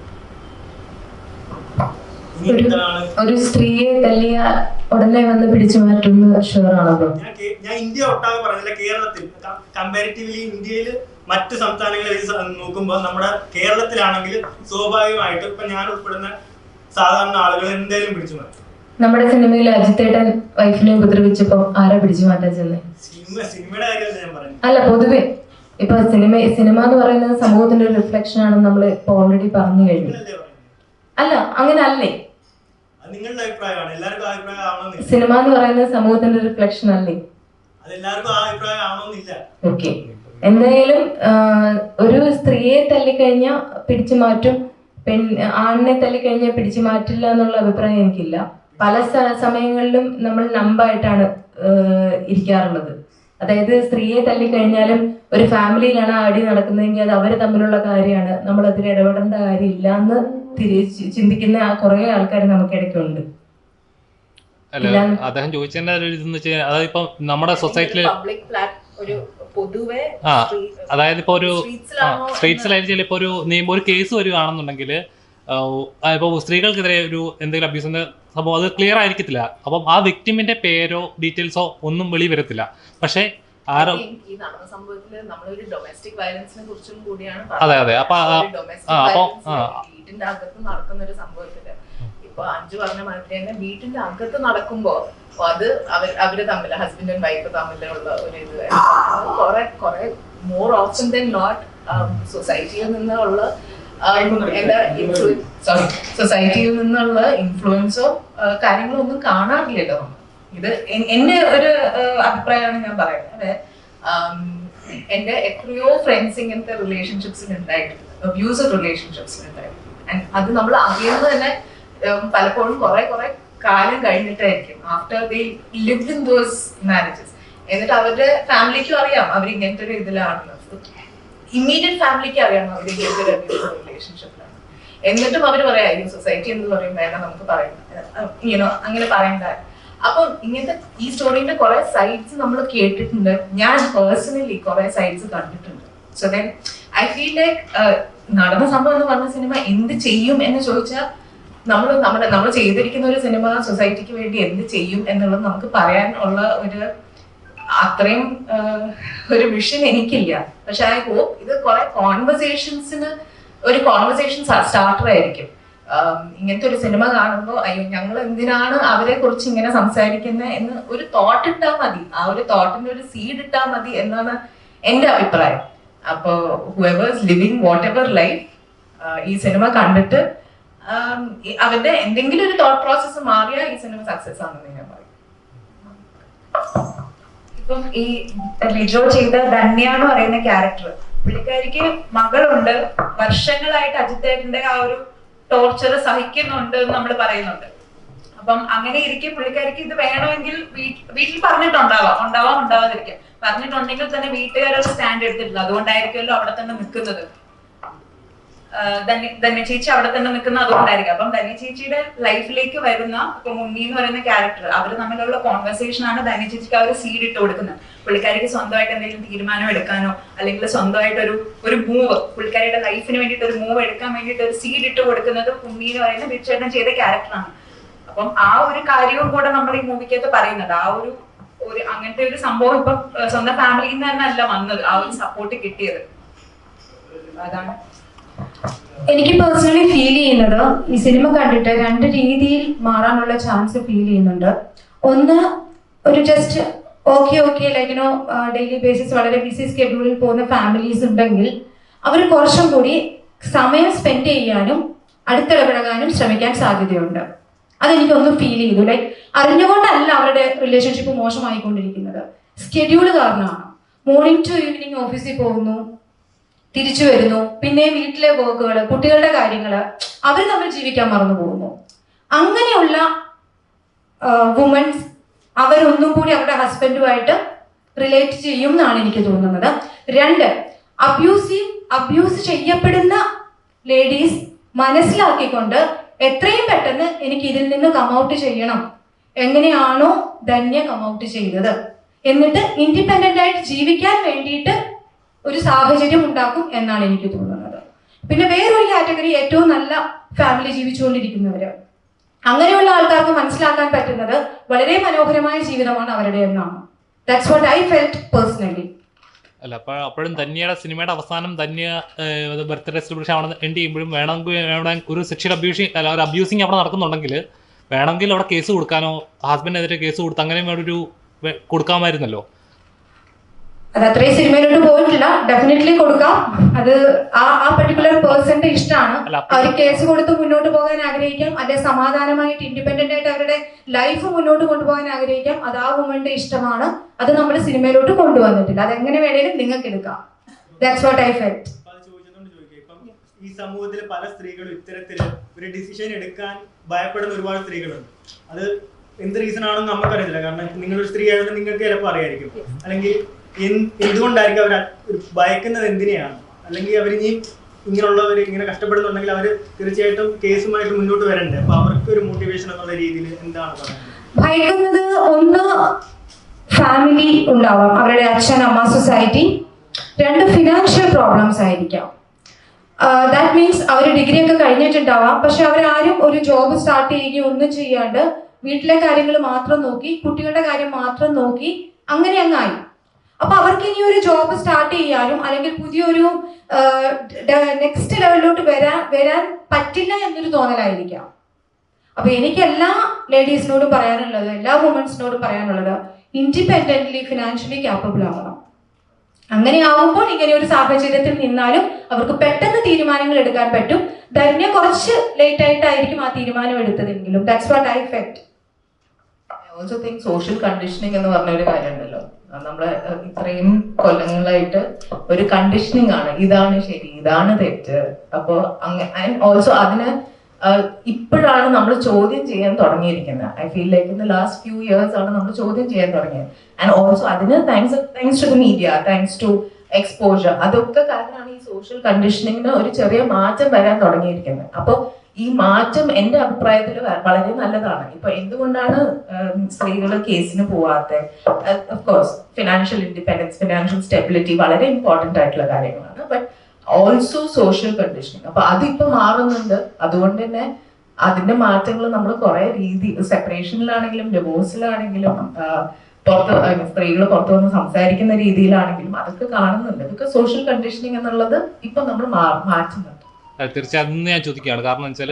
ഒരു സ്ത്രീയെ തല്ലിയ ഉടനെ വന്ന് പിടിച്ചു മാറ്റുന്ന ഷുവറാണത്. ഞാൻ ഇന്ത്യ ഒട്ടാകെ പറഞ്ഞില്ല, കേരളത്തിൽ കമ്പാരിറ്റീവ്ലി ഇന്ത്യയിൽ മറ്റ് സംസ്ഥാനങ്ങളെ വെച്ച് നോക്കുമ്പോൾ നമ്മുടെ കേരളത്തിലാണെങ്കിൽ സ്വാഭാവികമായിട്ട് ഇപ്പൊ ഞാൻ ഉൾപ്പെടുന്ന സാധാരണ ആളുകൾ എന്തായാലും പിടിച്ചു മാറ്റും. നമ്മുടെ സിനിമയിൽ അജിത്തേട്ടൻ വൈഫിനെ ഉപദ്രവിച്ചപ്പോ ആരാ പിടിച്ചു മാറ്റാൻ ചെന്നേ? സിനിമയുടെ കാര്യമല്ല ഞാൻ പറഞ്ഞു. അല്ല, പൊതുവെ ഇപ്പൊ സിനിമ എന്ന് പറയുന്നത് സമൂഹത്തിന്റെ ഒരു റിഫ്ലക്ഷൻ ആണെന്ന് നമ്മൾ ഇപ്പൊ ഓൾറെഡി പറഞ്ഞു കഴിഞ്ഞു. അല്ല, അങ്ങനെ അല്ലേ? നിങ്ങളുടെ അഭിപ്രായമാണ്, എല്ലാവർക്കും അഭിപ്രായം ആവണമെന്നില്ല. സിനിമ എന്ന് പറയുന്നത് സമൂഹത്തിന്റെ റിഫ്ലക്ഷൻ അല്ലേ? അതെല്ലാവർക്കും ആ അഭിപ്രായം ആവണമെന്നില്ല. ഓക്കെ, എന്തായാലും ഒരു സ്ത്രീയെ തല്ലിക്കഴിഞ്ഞാൽ പിടിച്ചു മാറ്റും, ആണിനെ തല്ലിക്കഴിഞ്ഞാൽ പിടിച്ചു മാറ്റില്ല എന്നുള്ള അഭിപ്രായം എനിക്കില്ല. പല സമയങ്ങളിലും നമ്മൾ നമ്പായിട്ടാണ് ഇരിക്കാറുള്ളത്. അതായത് സ്ത്രീയെ തല്ലിക്കഴിഞ്ഞാലും ഒരു ഫാമിലിയിലാണ് അടി നടക്കുന്നതെങ്കിൽ അത് അവർ തമ്മിലുള്ള കാര്യമാണ്, നമ്മൾ അതിൽ ഇടപെടേണ്ട കാര്യമില്ല എന്ന് ചിന്തിക്കുന്ന കുറെ ആൾക്കാർ നമുക്കിടയ്ക്കുണ്ട്. അല്ല, അദ്ദേഹം ചോദിച്ചതിന്റെ ഒരു ഇതെന്ന് വെച്ചാൽ അതായത് ഇപ്പം നമ്മുടെ സൊസൈറ്റിയിൽ പബ്ലിക് ഒരു പൊതുവെ അതായത് ഇപ്പൊ ഒരു സ്ട്രീറ്റ്സിലായിരിക്കും ഇപ്പൊ ഒരു കേസ് വരികയാണെന്നുണ്ടെങ്കിൽ ഇപ്പോൾ സ്ത്രീകൾക്കെതിരെ ഒരു എന്തെങ്കിലും അബ്യൂസിന്റെ സംഭവം അത് ക്ലിയർ ആയിരിക്കത്തില്ല. അപ്പം ആ വിക്ടിമിന്റെ പേരോ ഡീറ്റെയിൽസോ ഒന്നും വെളി വരത്തില്ല. പക്ഷേ ഈ നടന്ന സംഭവത്തില് നമ്മളൊരു ഡൊമസ്റ്റിക് വയലൻസിനെ കുറിച്ചും കൂടിയാണ് അതെ അപ്പൊ വീട്ടിന്റെ അകത്ത് നടക്കുന്ന ഒരു സംഭവത്തില് ഇപ്പൊ അഞ്ചു പറഞ്ഞ മാതിരി തന്നെ വീട്ടിന്റെ അകത്ത് നടക്കുമ്പോ അത് അവര് തമ്മിൽ ഹസ്ബൻഡ് ആൻഡ് വൈഫ് തമ്മിലുള്ള ഒരു ഇത് കുറെ മോർ ഓപ്ഷൻ ദൻ നോട്ട് സൊസൈറ്റിയിൽ നിന്നുള്ള സൊസൈറ്റിയിൽ നിന്നുള്ള ഇൻഫ്ലുവൻസോ കാര്യങ്ങളോ ഒന്നും കാണാറില്ലല്ലോ. ഇത് എന്റെ ഒരു അഭിപ്രായമാണ് ഞാൻ പറയുന്നത്. എന്റെ എത്രയോ ഫ്രണ്ട്സ് ഇങ്ങനത്തെ റിലേഷൻഷിപ്സിൽ ഉണ്ടായിട്ടുണ്ട്, അബ്യൂസീവ് റിലേഷൻഷിപ്സിൽ ഉണ്ടായിട്ടുണ്ട്. അത് നമ്മൾ അറിയുന്നത് തന്നെ പലപ്പോഴും കുറെ കാലം കഴിഞ്ഞിട്ടായിരിക്കും, after they lived in those marriages. എന്നിട്ട് അവരുടെ ഫാമിലിക്കും അറിയാം അവർ ഇങ്ങനത്തെ ഒരു ഇതിലാണെന്ന്, ഇമ്മീഡിയറ്റ് ഫാമിലിക്ക് അറിയാം അവർ ഇങ്ങനത്തെ ഒരു അബ്യൂസീവ് റിലേഷൻഷിപ്പിലാണ്. എന്നിട്ടും അവർ പറയാം ഈ സൊസൈറ്റി എന്ന് പറയും വേണ്ട നമുക്ക് പറയണ്ട, അങ്ങനെ പറയണ്ട. അപ്പൊ ഇങ്ങനത്തെ ഈ സ്റ്റോറിന്റെ കുറെ സൈഡ്സ് നമ്മൾ കേട്ടിട്ടുണ്ട്. ഞാൻ പേഴ്സണലി കുറെ സൈഡ്സ് കണ്ടിട്ടുണ്ട്. So then I feel like നടന്ന സംഭവം എന്ന് പറഞ്ഞ സിനിമ എന്ത് ചെയ്യും എന്ന് ചോദിച്ചാൽ നമ്മൾ ചെയ്തിരിക്കുന്ന ഒരു സിനിമ സൊസൈറ്റിക്ക് വേണ്ടി എന്ത് ചെയ്യും എന്നുള്ളത് നമുക്ക് പറയാൻ ഉള്ള അത്രയും ഒരു വിഷൻ എനിക്കില്ല. പക്ഷെ ഐ ഹോപ്പ് ഇത് കുറെ കോൺവെർസേഷൻസിന് ഒരു കോൺവെർസേഷൻ സ്റ്റാർട്ടർ ആയിരിക്കും. ഇങ്ങനത്തെ ഒരു സിനിമ കാണുമ്പോൾ അയ്യോ ഞങ്ങൾ എന്തിനാണ് അവരെ കുറിച്ച് ഇങ്ങനെ സംസാരിക്കുന്നത് എന്ന് ഒരു തോട്ട് ഇട്ടാൽ മതി, ആ ഒരു തോട്ടിന്റെ ഒരു സീഡ് ഇട്ടാൽ മതി എന്നാണ് എന്റെ അഭിപ്രായം. അപ്പോ ഹുഎവേഴ്സ് ലിവിങ് വാട്ട് എവർ ലൈഫ് ഈ സിനിമ കണ്ടിട്ട് അവരുടെ എന്തെങ്കിലും ഒരു തോട്ട് പ്രോസസ്സ് മാറിയാൽ ഈ സിനിമ സക്സസ് ആണെന്ന് ഞാൻ പറയും. ഇപ്പം ഈ ലിജോ ചെയ്ത ധന്യ എന്ന് പറയുന്ന ക്യാരക്ടർ, പുള്ളിക്കാരിക്ക് മകളുണ്ട്, വർഷങ്ങളായിട്ട് അജിത്തേട്ടന്റെ ആ ഒരു ടോർച്ചർ സഹിക്കുന്നുണ്ട് എന്ന് നമ്മൾ പറയുന്നുണ്ട്. അപ്പം അങ്ങനെ ഇരിക്കെ പുള്ളിക്കാരിക്ക് ഇത് വേണമെങ്കിൽ വീട്ടിൽ ഉണ്ടാവാതിരിക്കാം. പറഞ്ഞിട്ടുണ്ടെങ്കിൽ തന്നെ വീട്ടുകാരൊരു സ്റ്റാൻഡ് എടുത്തിട്ടില്ല. അതുകൊണ്ടായിരിക്കുമല്ലോ അവിടെ തന്നെ നിൽക്കുന്നത്, ധന്യ ചേച്ചി അവിടെ തന്നെ നിൽക്കുന്നത് അതുകൊണ്ടായിരിക്കും. അപ്പം ധന്യ ചേച്ചിയുടെ ലൈഫിലേക്ക് വരുന്ന ഇപ്പൊ മുന്നി എന്ന് പറയുന്ന ക്യാരക്ടർ, അവര് തമ്മിലുള്ള കോൺവെർസേഷൻ ആണ് ധന്യ ചേച്ചിക്ക് ആ ഒരു സീഡ് ഇട്ട് കൊടുക്കുന്നത്. പുള്ളിക്കാരിക്ക് സ്വന്തമായിട്ട് എന്തെങ്കിലും തീരുമാനം എടുക്കാനോ അല്ലെങ്കിൽ സ്വന്തമായിട്ട് ഒരു മൂവ്, പുള്ളിക്കാരിയുടെ ലൈഫിന് വേണ്ടിയിട്ട് ഒരു മൂവ് എടുക്കാൻ വേണ്ടിയിട്ട് ഒരു സീഡ് ഇട്ട് കൊടുക്കുന്നത് മുന്നി എന്ന് പറയുന്ന ബിച്ചേട്ടൻ ചെയ്ത ക്യാരക്ടറാണ്. അപ്പം ആ ഒരു കാര്യവും കൂടെ നമ്മൾ ഈ മൂവിക്കകത്ത് പറയുന്നുണ്ട്. ആ ഒരു അങ്ങനത്തെ ഒരു സംഭവം ഇപ്പം സ്വന്തം ഫാമിലിയിൽ നിന്ന് തന്നെ അല്ല വന്നത്, ആ ഒരു സപ്പോർട്ട് കിട്ടിയത്. അതാണ് എനിക്ക് പേഴ്സണലി ഫീൽ ചെയ്യുന്നത്. ഈ സിനിമ കണ്ടിട്ട് രണ്ട് രീതിയിൽ മാറാനുള്ള ചാൻസ് ഫീൽ ചെയ്യുന്നുണ്ട്. ഒന്ന്, ഒരു ജസ്റ്റ് ഓക്കെ ലൈക്കിനോ ഡെയിലി ബേസിസ് വളരെ ബിസി സ്കെഡ്യൂളിൽ പോകുന്ന ഫാമിലീസ് ഉണ്ടെങ്കിൽ അവർ കുറച്ചും കൂടി സമയം സ്പെൻഡ് ചെയ്യാനും അടുത്തിടപഴകാനും ശ്രമിക്കാൻ സാധ്യതയുണ്ട്. അതെനിക്കൊന്ന് ഫീൽ ചെയ്തു. ലൈക്ക് അറിഞ്ഞുകൊണ്ടല്ല അവരുടെ റിലേഷൻഷിപ്പ് മോശമായിക്കൊണ്ടിരിക്കുന്നത്, സ്കെഡ്യൂൾ കാരണമാണ്. മോർണിംഗ് ടു ഈവനിങ് ഓഫീസിൽ പോകുന്നു, തിരിച്ചു വരുന്നു, പിന്നെ വീട്ടിലെ വർക്കുകൾ, കുട്ടികളുടെ കാര്യങ്ങൾ, അവർ തമ്മിൽ ജീവിക്കാൻ മറന്നു പോകുന്നു. അങ്ങനെയുള്ള വുമൻസ് അവരൊന്നും കൂടി അവരുടെ ഹസ്ബൻഡുമായിട്ട് റിലേറ്റ് ചെയ്യും എന്നാണ് എനിക്ക് തോന്നുന്നത്. രണ്ട്, അബ്യൂസ് ചെയ്യപ്പെടുന്ന ലേഡീസ് മനസ്സിലാക്കിക്കൊണ്ട് എത്രയും പെട്ടെന്ന് എനിക്ക് ഇതിൽ നിന്ന് കമൗട്ട് ചെയ്യണം, എങ്ങനെയാണോ ധന്യ കമൗട്ട് ചെയ്തത്, എന്നിട്ട് ഇൻഡിപെൻഡന്റ് ആയിട്ട് ജീവിക്കാൻ വേണ്ടിയിട്ട് ഒരു സാഹചര്യം ഉണ്ടാക്കും എന്നാണ് എനിക്ക് തോന്നുന്നത്. പിന്നെ വേറൊരു കാറ്റഗറി ഏറ്റവും നല്ല ഫാമിലി ജീവിച്ചുകൊണ്ടിരിക്കുന്നവര്, അങ്ങനെയുള്ള ആൾക്കാർക്ക് മനസ്സിലാക്കാൻ പറ്റുന്നത് വളരെ മനോഹരമായ ജീവിതമാണ് അവരുടെ എന്നാണ്. That's what I felt personally. അല്ല, അപ്പോഴും ധന്യയുടെ സിനിമയുടെ അവസാനം ധന്യ ബർത്ത്ഡേ സെലിബ്രേഷൻ അവിടെ എൻഡ് ചെയ്യുമ്പോഴും വേണമെങ്കിൽ ഒരു സെക്ഷൽ ഒരു അബ്യൂസിങ് അവിടെ നടക്കുന്നുണ്ടെങ്കിൽ വേണമെങ്കിൽ അവിടെ കേസ് കൊടുക്കാനോ ഹസ്ബൻഡിനെതിരെ കേസ് കൊടുത്ത് അങ്ങനെ ഒരു കൊടുക്കാമായിരുന്നല്ലോ. അത് അത്രയും സിനിമയിലോട്ട് പോയിട്ടില്ല, ഡെഫിനറ്റ്ലി കൊടുക്കാം. അത് ആ പെർട്ടിക്കുലർ പേഴ്സന്റെ ഇഷ്ടമാണ്. അവർ കേസ് കൊടുത്ത് മുന്നോട്ട് പോകാൻ ആഗ്രഹിക്കാം, അല്ലെ സമാധാനമായിട്ട് ഇൻഡിപെൻഡന്റ് ആയിട്ട് അവരുടെ ലൈഫ് മുന്നോട്ട് കൊണ്ടുപോകാൻ ആഗ്രഹിക്കാം. അത് ആ വുമന്റെ ഇഷ്ടമാണ്. അത് നമ്മൾ സിനിമയിലോട്ട് കൊണ്ടുവന്നിട്ടില്ല. അതെങ്ങനെ വേണേലും നിങ്ങൾക്ക് എടുക്കാം. That's what I felt. ഈ സമൂഹത്തിൽ പല സ്ത്രീകളും ഇത്തരത്തില് ഒരു ഡിസിഷൻ എടുക്കാൻ ഭയപ്പെടുന്ന ഒരുപാട് സ്ത്രീകളുണ്ട്. അത് എന്ത് റീസൺ ആണെന്ന് നമുക്കറിയില്ല. കാരണം നിങ്ങളൊരു സ്ത്രീ ആയതുകൊണ്ട് നിങ്ങൾക്ക് ചിലപ്പോൾ അറിയായിരിക്കും. അല്ലെങ്കിൽ എന്തുകൊണ്ടായിരിക്കും അവർ ഭയക്കുന്നത്, എന്തിനെയാണ്? അല്ലെങ്കിൽ അവരിനി ഇങ്ങനെയുള്ളവർ ഇങ്ങനെ കഷ്ടപ്പെടുന്നുണ്ടെങ്കിൽ അവർ തീർച്ചയായിട്ടും കേസുമായിട്ട് മുന്നോട്ട് വരണ്ടേ? അപ്പൊ അവർക്ക് ഒരു മോട്ടിവേഷൻ എന്നുള്ള രീതിയിൽ എന്താണ് പറയുന്നത്? ഭയക്കുന്നത് ഒന്ന്, ഫാമിലി ഉണ്ടാവാം, അവരുടെ അച്ഛൻ അമ്മ സൊസൈറ്റി. 2 ഫിനാൻഷ്യൽ പ്രോബ്ലംസ് ആയിരിക്കാം. ദാറ്റ് മീൻസ് അവർ ഡിഗ്രി ഒക്കെ കഴിഞ്ഞിട്ടുണ്ടാവാം, പക്ഷെ അവരാരും ഒരു ജോബ് സ്റ്റാർട്ട് ചെയ്യുകയോ ഒന്നും ചെയ്യാണ്ട് വീട്ടിലെ കാര്യങ്ങൾ മാത്രം നോക്കി, കുട്ടികളുടെ കാര്യം മാത്രം നോക്കി അങ്ങനെ അങ്ങായി. അപ്പൊ അവർക്ക് ഇനി ഒരു ജോബ് സ്റ്റാർട്ട് ചെയ്യാനും അല്ലെങ്കിൽ പുതിയൊരു നെക്സ്റ്റ് ലെവലിലോട്ട് വരാൻ പറ്റില്ല എന്നൊരു തോന്നലായിരിക്കാം. അപ്പൊ എനിക്ക് എല്ലാ ലേഡീസിനോടും പറയാനുള്ളത്, എല്ലാ വുമൻസിനോടും പറയാനുള്ളത്, ഇൻഡിപെൻഡന്റ്ലി ഫിനാൻഷ്യലി ക്യാപ്പബിൾ ആവണം. അങ്ങനെ ആവുമ്പോൾ ഇങ്ങനെ ഒരു സാഹചര്യത്തിൽ നിന്നാലും അവർക്ക് പെട്ടെന്ന് തീരുമാനങ്ങൾ എടുക്കാൻ പറ്റും. ധന്യ കുറച്ച് ലേറ്റ് ആയിട്ടായിരിക്കും ആ തീരുമാനം എടുത്തതെങ്കിലും that's what I felt. I also think social conditioning എന്ന് പറഞ്ഞൊരു കാര്യമുണ്ടല്ലോ. നമ്മളെ ഇത്രയും കൊല്ലങ്ങളായിട്ട് ഒരു കണ്ടീഷനിങ് ആണ്, ഇതാണ് ശരി, ഇതാണ് തെറ്റ്. അപ്പോൾ ആൻഡ് ഓൾസോ അതിന് ഇപ്പോഴാണ് നമ്മൾ ചോദ്യം ചെയ്യാൻ തുടങ്ങിയിരിക്കുന്നത്. I feel like in the last few years ആണ് നമ്മൾ ചോദ്യം ചെയ്യാൻ തുടങ്ങിയത്. ആൻഡ് ഓൾസോ അതിന് thanks to the media, thanks to exposure, അതൊക്കെ കാരണമാണ് ഈ സോഷ്യൽ കണ്ടീഷനിങ്ങിന് ഒരു ചെറിയ മാറ്റം വരാൻ തുടങ്ങിയിരിക്കുന്നത്. അപ്പോൾ ഈ മാറ്റം എൻ്റെ അഭിപ്രായത്തിൽ വളരെ നല്ലതാണ്. ഇപ്പൊ എന്തുകൊണ്ടാണ് സ്ത്രീകൾ കേസിന് പോവാത്തത്? Of course financial independence, financial stability വളരെ ഇമ്പോർട്ടൻ്റ് ആയിട്ടുള്ള കാര്യങ്ങളാണ്. ബട്ട് ഓൾസോ സോഷ്യൽ കണ്ടീഷനിങ്, അപ്പൊ അതിപ്പോ മാറുന്നുണ്ട്. അതുകൊണ്ട് തന്നെ അതിന്റെ മാറ്റങ്ങൾ നമ്മൾ കുറെ രീതി, സെപ്പറേഷനിലാണെങ്കിലും ഡിവോഴ്സിലാണെങ്കിലും സ്ത്രീകൾ പുറത്തു വന്ന് സംസാരിക്കുന്ന രീതിയിലാണെങ്കിലും അതൊക്കെ കാണുന്നുണ്ട്. ബിക്കോസ് സോഷ്യൽ കണ്ടീഷനിങ് എന്നുള്ളത് ഇപ്പൊ നമ്മൾ മാറ്റുന്നുണ്ട്. തീർച്ചയായും അന്ന് ഞാൻ ചോദിക്കുകയാണ്. കാരണം എന്ന് വെച്ചാൽ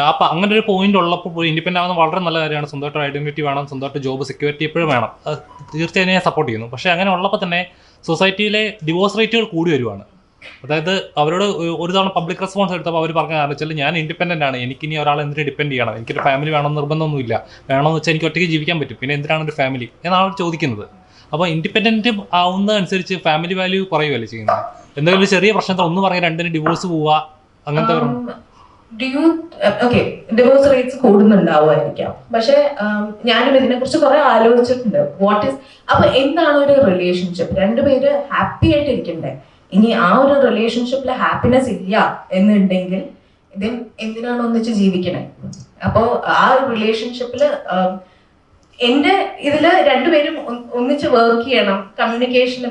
അപ്പം അങ്ങനെ ഒരു പോയിന്റ് ഉള്ളപ്പോൾ ഇൻഡിപെൻഡൻ്റ് ആവുന്നത് വളരെ നല്ല കാര്യമാണ്. സ്വന്തമായിട്ട് ഐഡന്റിറ്റി വേണം, സ്വന്തമായിട്ട് ജോബ് സെക്യൂരിറ്റി എപ്പോഴും വേണം. തീർച്ചയായും ഞാൻ സപ്പോർട്ട് ചെയ്യുന്നു. പക്ഷേ അങ്ങനെ ഉള്ളപ്പോൾ തന്നെ സൊസൈറ്റിയിലെ ഡിവോഴ്സ് റേറ്റുകൾ കൂടി വരുവാണ്. അതായത് അവരോട് ഒരു തവണ പബ്ലിക് റെസ്പോൺസ് എടുത്തപ്പോൾ അവർ പറഞ്ഞ കാരണം വെച്ചാൽ ഞാൻ ഇൻഡിപെൻഡൻ്റ് ആണ്, എനിക്കിനി ഒരാളെ എന്തിനു ഡിപ്പെൻഡ് ചെയ്യണം, എനിക്കൊരു ഫാമിലി വേണമെന്ന് നിർബന്ധമൊന്നുമില്ല, വേണമെന്ന് വെച്ചാൽ എനിക്ക് ഒറ്റയ്ക്ക് ജീവിക്കാൻ പറ്റും, പിന്നെ എന്തിനാണ് ഒരു ഫാമിലി എന്നാണ് അവർ ചോദിക്കുന്നത്. അപ്പോൾ ഇൻഡിപെൻഡൻറ്റ് ആവുന്നതനുസരിച്ച് ഫാമിലി വാല്യൂ കുറയുകയല്ലേ ചെയ്യുന്നത്? എന്തെങ്കിലും ഒരു ചെറിയ പ്രശ്നത്തിൽ ഒന്ന് പറഞ്ഞാൽ രണ്ടിന് ഡിവോഴ്സ് പോവുക, അങ്ങനത്തെ ഡിവോഴ്സ് റേറ്റ്സ് കൂടുന്നുണ്ടാവുമായിരിക്കാം. പക്ഷെ ഞാനും ഇതിനെ കുറിച്ച് കുറെ ആലോചിച്ചിട്ടുണ്ട്. അപ്പൊ എന്താണ് ഒരു റിലേഷൻഷിപ്പ്? രണ്ടുപേര് ഹാപ്പി ആയിട്ട് ഇരിക്കണ്ടേ? ഇനി ആ ഒരു റിലേഷൻഷിപ്പിൽ ഹാപ്പിനെസ് ഇല്ല എന്നുണ്ടെങ്കിൽ എന്തിനാണ് ഒന്നിച്ച് ജീവിക്കണേ? അപ്പോൾ ആ റിലേഷൻഷിപ്പില് എന്റെ ഇതില് രണ്ടുപേരും ഒന്നിച്ച് വർക്ക് ചെയ്യണം, കമ്മ്യൂണിക്കേഷൻ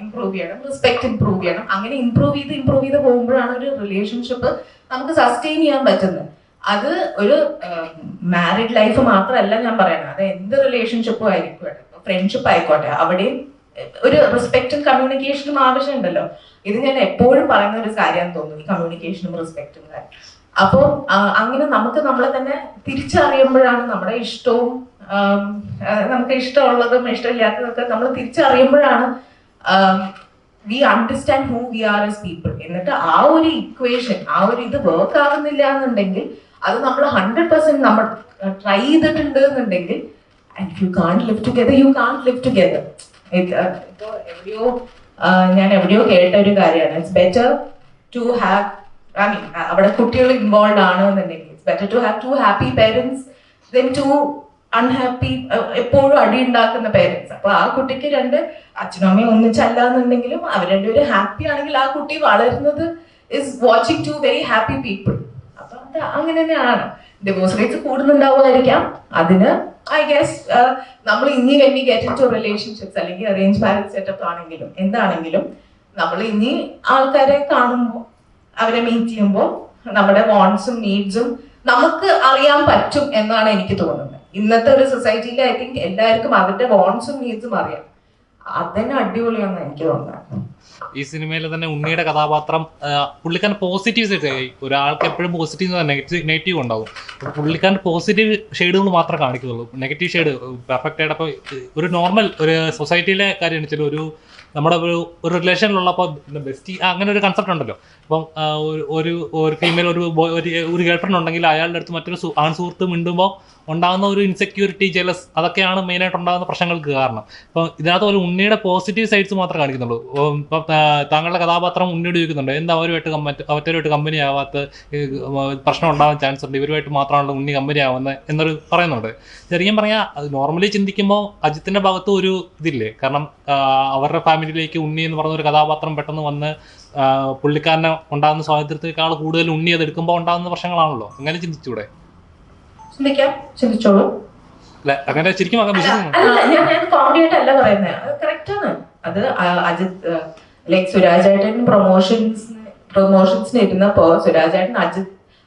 ഇംപ്രൂവ് ചെയ്യണം, റെസ്പെക്ട് ഇംപ്രൂവ് ചെയ്യണം. അങ്ങനെ ഇംപ്രൂവ് ചെയ്ത് പോകുമ്പോഴാണ് ഒരു റിലേഷൻഷിപ്പ് നമുക്ക് സസ്റ്റെയിൻ ചെയ്യാൻ പറ്റുന്നത്. അത് ഒരു മാരീഡ് ലൈഫ് മാത്രമല്ല ഞാൻ പറയണത്, അത് എന്ത് റിലേഷൻഷിപ്പും ആയിരിക്കും, ഫ്രണ്ട്ഷിപ്പ് ആയിക്കോട്ടെ, അവിടെയും ഒരു റെസ്പെക്റ്റും കമ്മ്യൂണിക്കേഷനും ആവശ്യമുണ്ടല്ലോ. ഇത് ഞാൻ എപ്പോഴും പറയുന്ന ഒരു കാര്യമാണെന്ന് തോന്നുന്നു, ഈ കമ്മ്യൂണിക്കേഷനും റെസ്പെക്റ്റും കാര്യം. അപ്പോൾ അങ്ങനെ നമുക്ക് നമ്മളെ തന്നെ തിരിച്ചറിയുമ്പോഴാണ് നമ്മുടെ ഇഷ്ടവും നമുക്ക് ഇഷ്ടമുള്ളതും ഇഷ്ടമില്ലാത്തതൊക്കെ നമ്മൾ തിരിച്ചറിയുമ്പോഴാണ് we understand who we are as people. എന്നിട്ട് ആ ഒരു ഇക്വേഷൻ, ആ ഒരു ഇത് വർക്ക് ആവുന്നില്ല എന്നുണ്ടെങ്കിൽ അത് നമ്മൾ 100% നമ്മൾ ട്രൈ ചെയ്തിട്ടുണ്ട് എന്നുണ്ടെങ്കിൽ and you can't live together, you can't live together. ഞാൻ എവിടെയോ കേട്ട ഒരു കാര്യമാണ്, it's better to have, I mean അവിടെ കുട്ടികൾ ഇൻവോൾവ് ആണ് എന്നുണ്ടെങ്കിൽ ഇറ്റ്സ് ബെറ്റർ ടു ഹാവ് 2 ഹാപ്പി പേരൻസ് ദെൻ 2 അൺഹാപ്പി, എപ്പോഴും അടി ഉണ്ടാക്കുന്ന പേരൻസ്. അപ്പൊ ആ കുട്ടിക്ക് 2 അച്ഛനും അമ്മയും ഒന്നിച്ചല്ല എന്നുണ്ടെങ്കിലും അവർ രണ്ടുപേരും ഹാപ്പി ആണെങ്കിൽ ആ കുട്ടി വളരുന്നത് is watching 2 very happy people. അപ്പൊ അത് അങ്ങനെ തന്നെയാണ്. ഡിവോഴ്സ് റേറ്റ്സ് കൂടുന്നുണ്ടാവുമായിരിക്കാം. അതിന് ഐ ഗെസ് നമ്മൾ ഇനി when get into relationships അല്ലെങ്കിൽ അറേഞ്ച് മാരേജ് സെറ്റപ്പ് ആണെങ്കിലും എന്താണെങ്കിലും നമ്മൾ ഇനി ആൾക്കാരെ കാണുമ്പോൾ, അവരെ മീറ്റ് ചെയ്യുമ്പോൾ നമ്മുടെ വാണ്ട്സും നീഡ്സും നമുക്ക് അറിയാൻ പറ്റും എന്നാണ് എനിക്ക് തോന്നുന്നത്. ഇന്നത്തെ ഒരു സൊസൈറ്റിയിൽ ഐ തിങ്ക് എല്ലാവർക്കും അവരുടെ വാണ്ട്സും നീഡ്സും അറിയാം. അതന്നെ അടിപൊളിയാണെന്ന് എനിക്ക് തോന്നുന്നത്. ഈ സിനിമയിൽ തന്നെ ഉണ്ണിയുടെ കഥാപാത്രം പുള്ളിക്കാരൻ പോസിറ്റീവ് സൈഡ്, ഒരാൾക്ക് എപ്പോഴും പോസിറ്റീവ് നെഗറ്റീവ് ഉണ്ടാവും. അപ്പോൾ പുള്ളിക്കാരൻ പോസിറ്റീവ് ഷെയ്ഡുകൾ മാത്രമേ കാണിക്കുന്നുള്ളൂ, നെഗറ്റീവ് ഷെയ്ഡ് പെർഫെക്റ്റ് ആയിട്ട്. അപ്പോൾ ഒരു നോർമൽ ഒരു സൊസൈറ്റിയിലെ കാര്യം വെച്ചാൽ നമ്മുടെ ഒരു റിലേഷനിലുള്ളപ്പോൾ ബെസ്റ്റി അങ്ങനെ ഒരു കൺസെപ്റ്റ് ഉണ്ടല്ലോ. അപ്പം ഒരു ഫീമെയിൽ ഒരു ഗേൾ ഫ്രണ്ട് ഉണ്ടെങ്കിൽ അയാളുടെ അടുത്ത് മറ്റൊരു ആൺ സുഹൃത്ത് മിണ്ടുമ്പോൾ ഉണ്ടാകുന്ന ഒരു ഇൻസെക്യൂരിറ്റി, ജെലസ്, അതൊക്കെയാണ് മെയിനായിട്ട് ഉണ്ടാകുന്ന പ്രശ്നങ്ങൾക്ക് കാരണം. അപ്പം ഇതിനകത്ത് ഒരു ഉണ്ണിയുടെ പോസിറ്റീവ് സൈഡ്സ് മാത്രമേ കാണിക്കുന്നുള്ളൂ. ഇപ്പം താങ്കളുടെ കഥാപാത്രം ഉണ്ണിയോട് ചോദിക്കുന്നുണ്ട്, എന്താ അവരുമായിട്ട് കമ്പനി ആവാത്ത, പ്രശ്നം ഉണ്ടാവാൻ ചാൻസ് ഉണ്ട്, ഇവരുമായിട്ട് മാത്രമാണല്ലോ ഉണ്ണി കമ്പനി ആവുന്നത് എന്നൊരു പറയുന്നുണ്ട്. ശരിക്കും പറഞ്ഞാൽ അത് നോർമലി ചിന്തിക്കുമ്പോൾ അജിത്തിൻ്റെ ഭാഗത്ത് ഒരു ഇതില്ലേ, കാരണം അവരുടെ ഫാമിലിയിലേക്ക് ഉണ്ണി എന്ന് പറഞ്ഞ ഒരു കഥാപാത്രം പെട്ടെന്ന് വന്ന് പുള്ളിക്കാരനെ ഉണ്ടാകുന്ന സ്വാതന്ത്ര്യത്തെക്കാൾ കൂടുതൽ ഉണ്ണി അത് എടുക്കുമ്പോൾ ഉണ്ടാകുന്ന പ്രശ്നങ്ങളാണല്ലോ. അങ്ങനെ ചിന്തിച്ചൂടെ? ചിന്തിച്ചോളൂ. അങ്ങനെ ശരിക്കും ഞാൻ കോമഡി ആയിട്ടല്ല പറയുന്നത്, അത് കറക്റ്റ് ആണ്. അത് അജിത്ത് ലൈക് സുരാജേട്ടൻ പ്രൊമോഷൻസിന് ഇരുന്നപ്പോ സുരാജേട്ടൻ